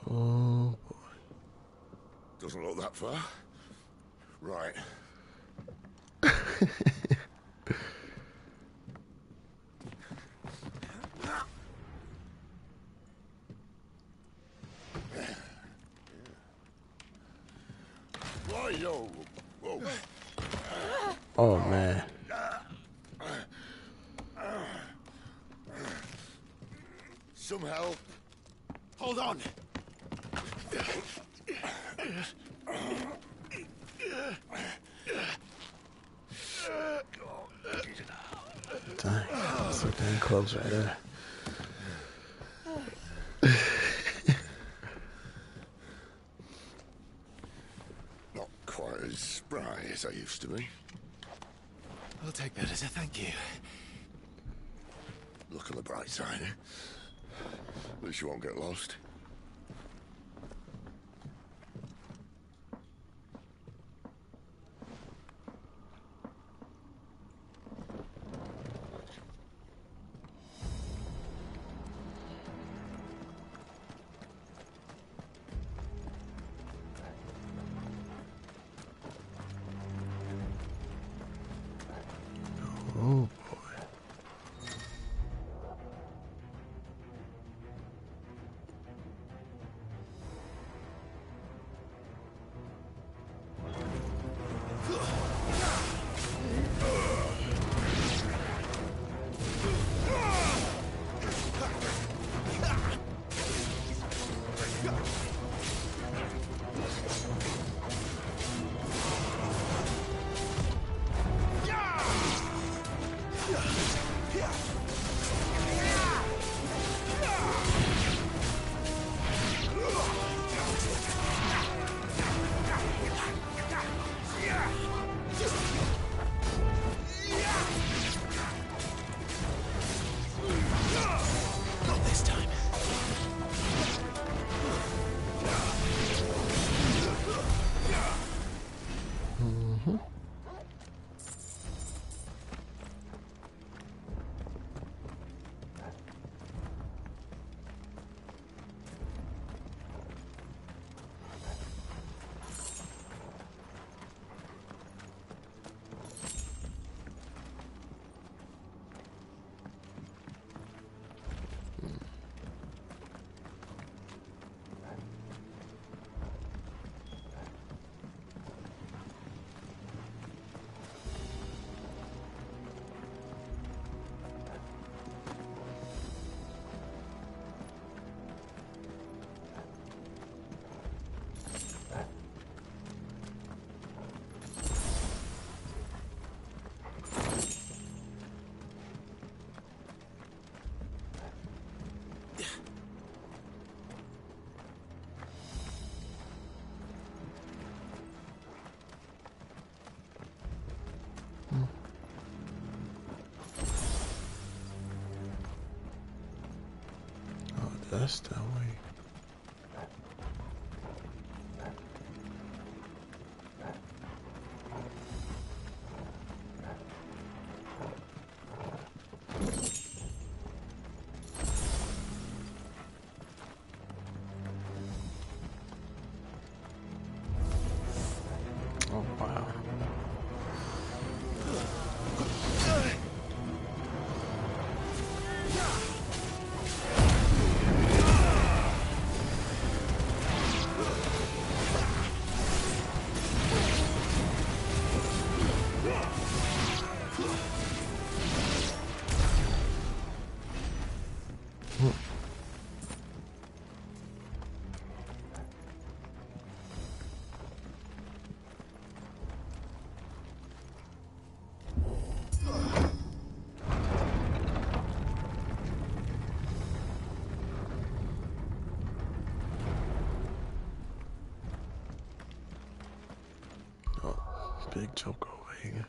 Oh boy. Doesn't look that far. Right. Whoa. Whoa. Oh man. Some help. Hold on. Dang, that's so dang close right there. Not quite as spry as I used to be. I'll take that as a thank you. Look on the bright side, eh? At least you won't get lost. Oh boy. That's that way. Oh wow. Big joke over here.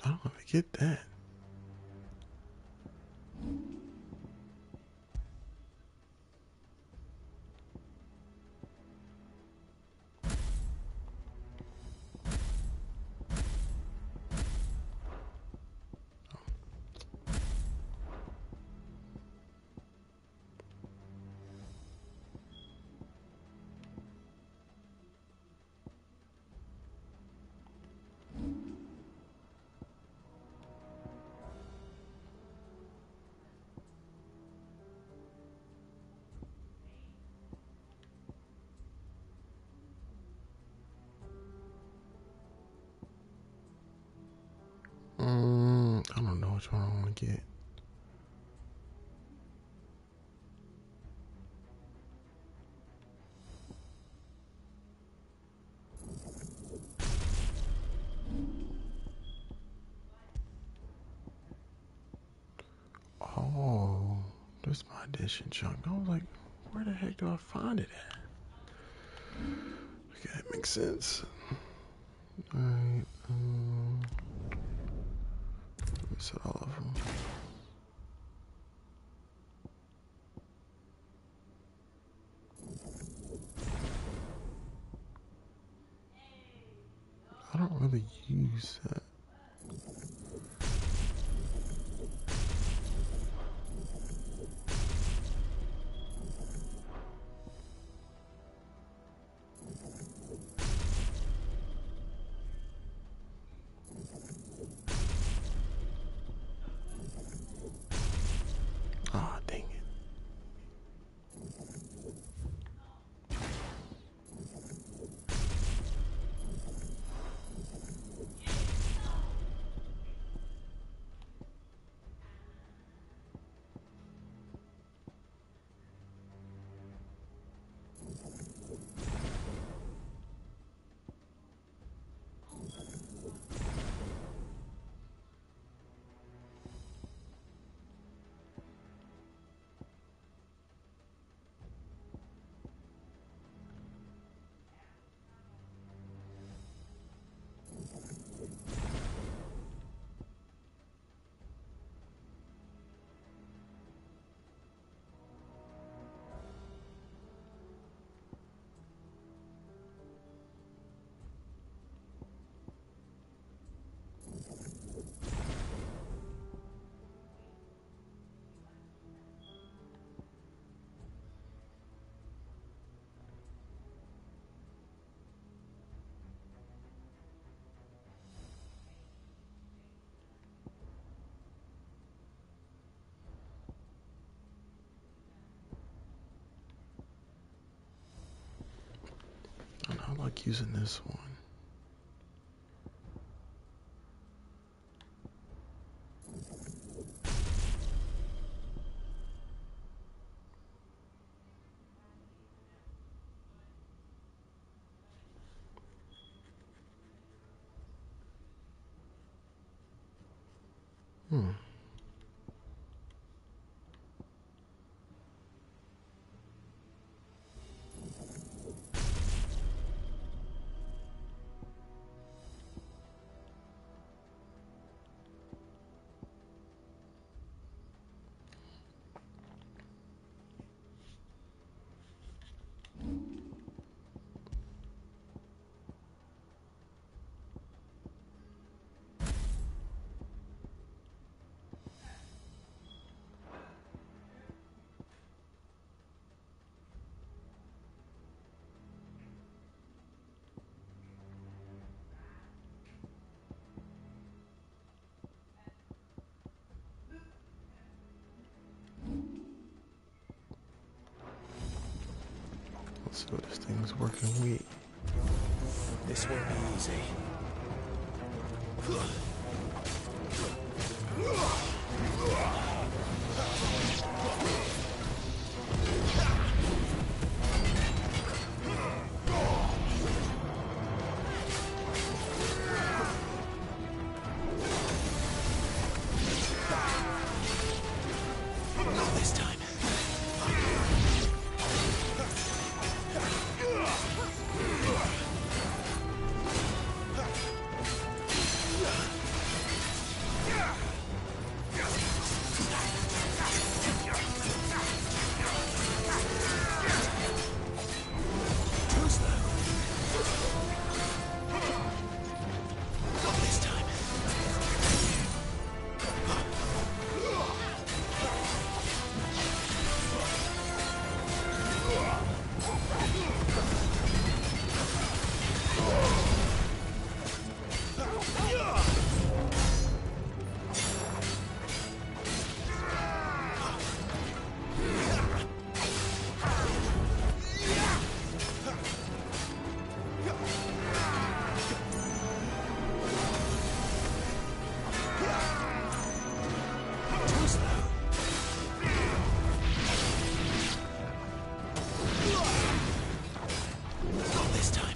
I don't ever get that. I don't know which one I want to get. Oh, this my edition chunk. I was like, where the heck do I find it at? Okay, that makes sense. Alright, let me set all of them. I don't really use that. Ah, dang it. like using this one. Let's see what this thing's working with. This won't be easy. Not this time.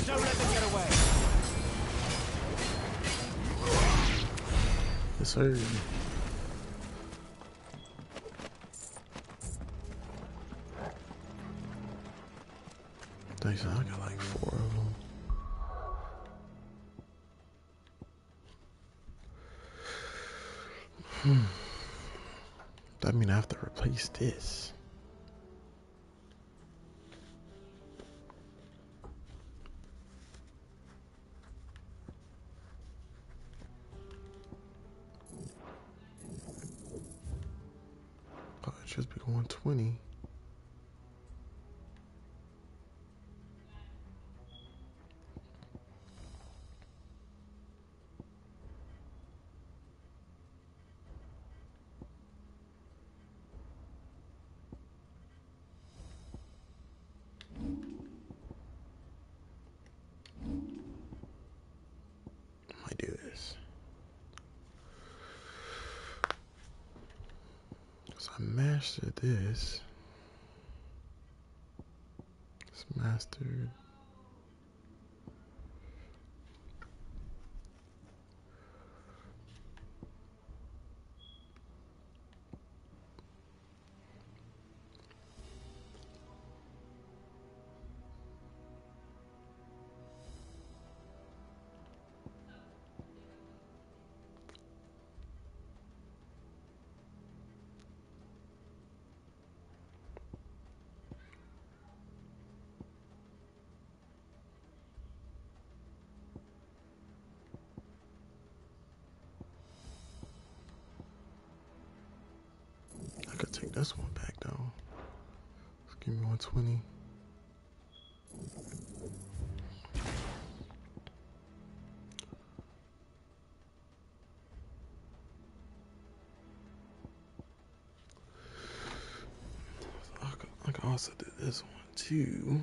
Don't let them get away. Yes, sir. Thanks, I got like 4 of them. That mean I have to replace this. Oh, it should be 120. Might do this. So I mastered this. It's mastered. this one back though. Let's give me 120. I can also do this one too.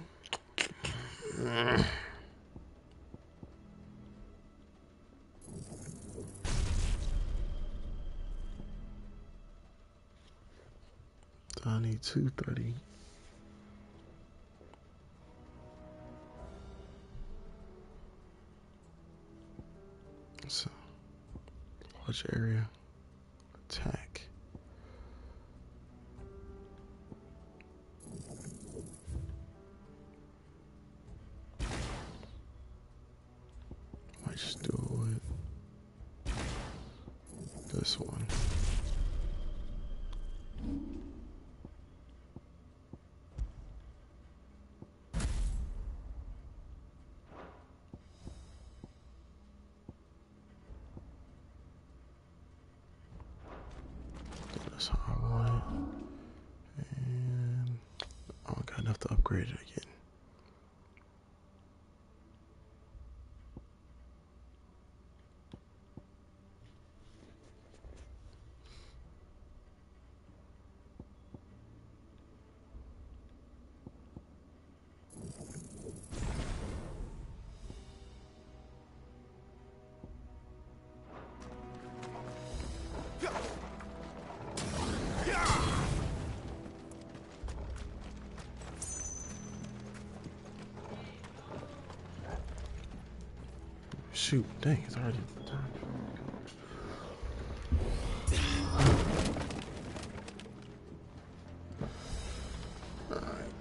I need 230. So, large area attack. Might just do it. This one. That's how I want it. And I don't got enough to upgrade it again. Shoot, dang, it's already time. Alright.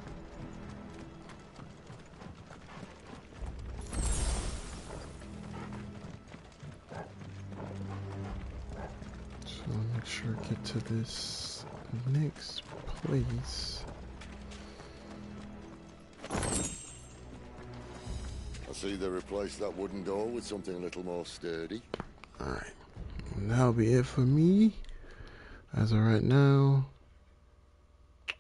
So make sure I get to this next place. I see they replaced that wooden door with something a little more sturdy. Alright. That'll be it for me. As of right now,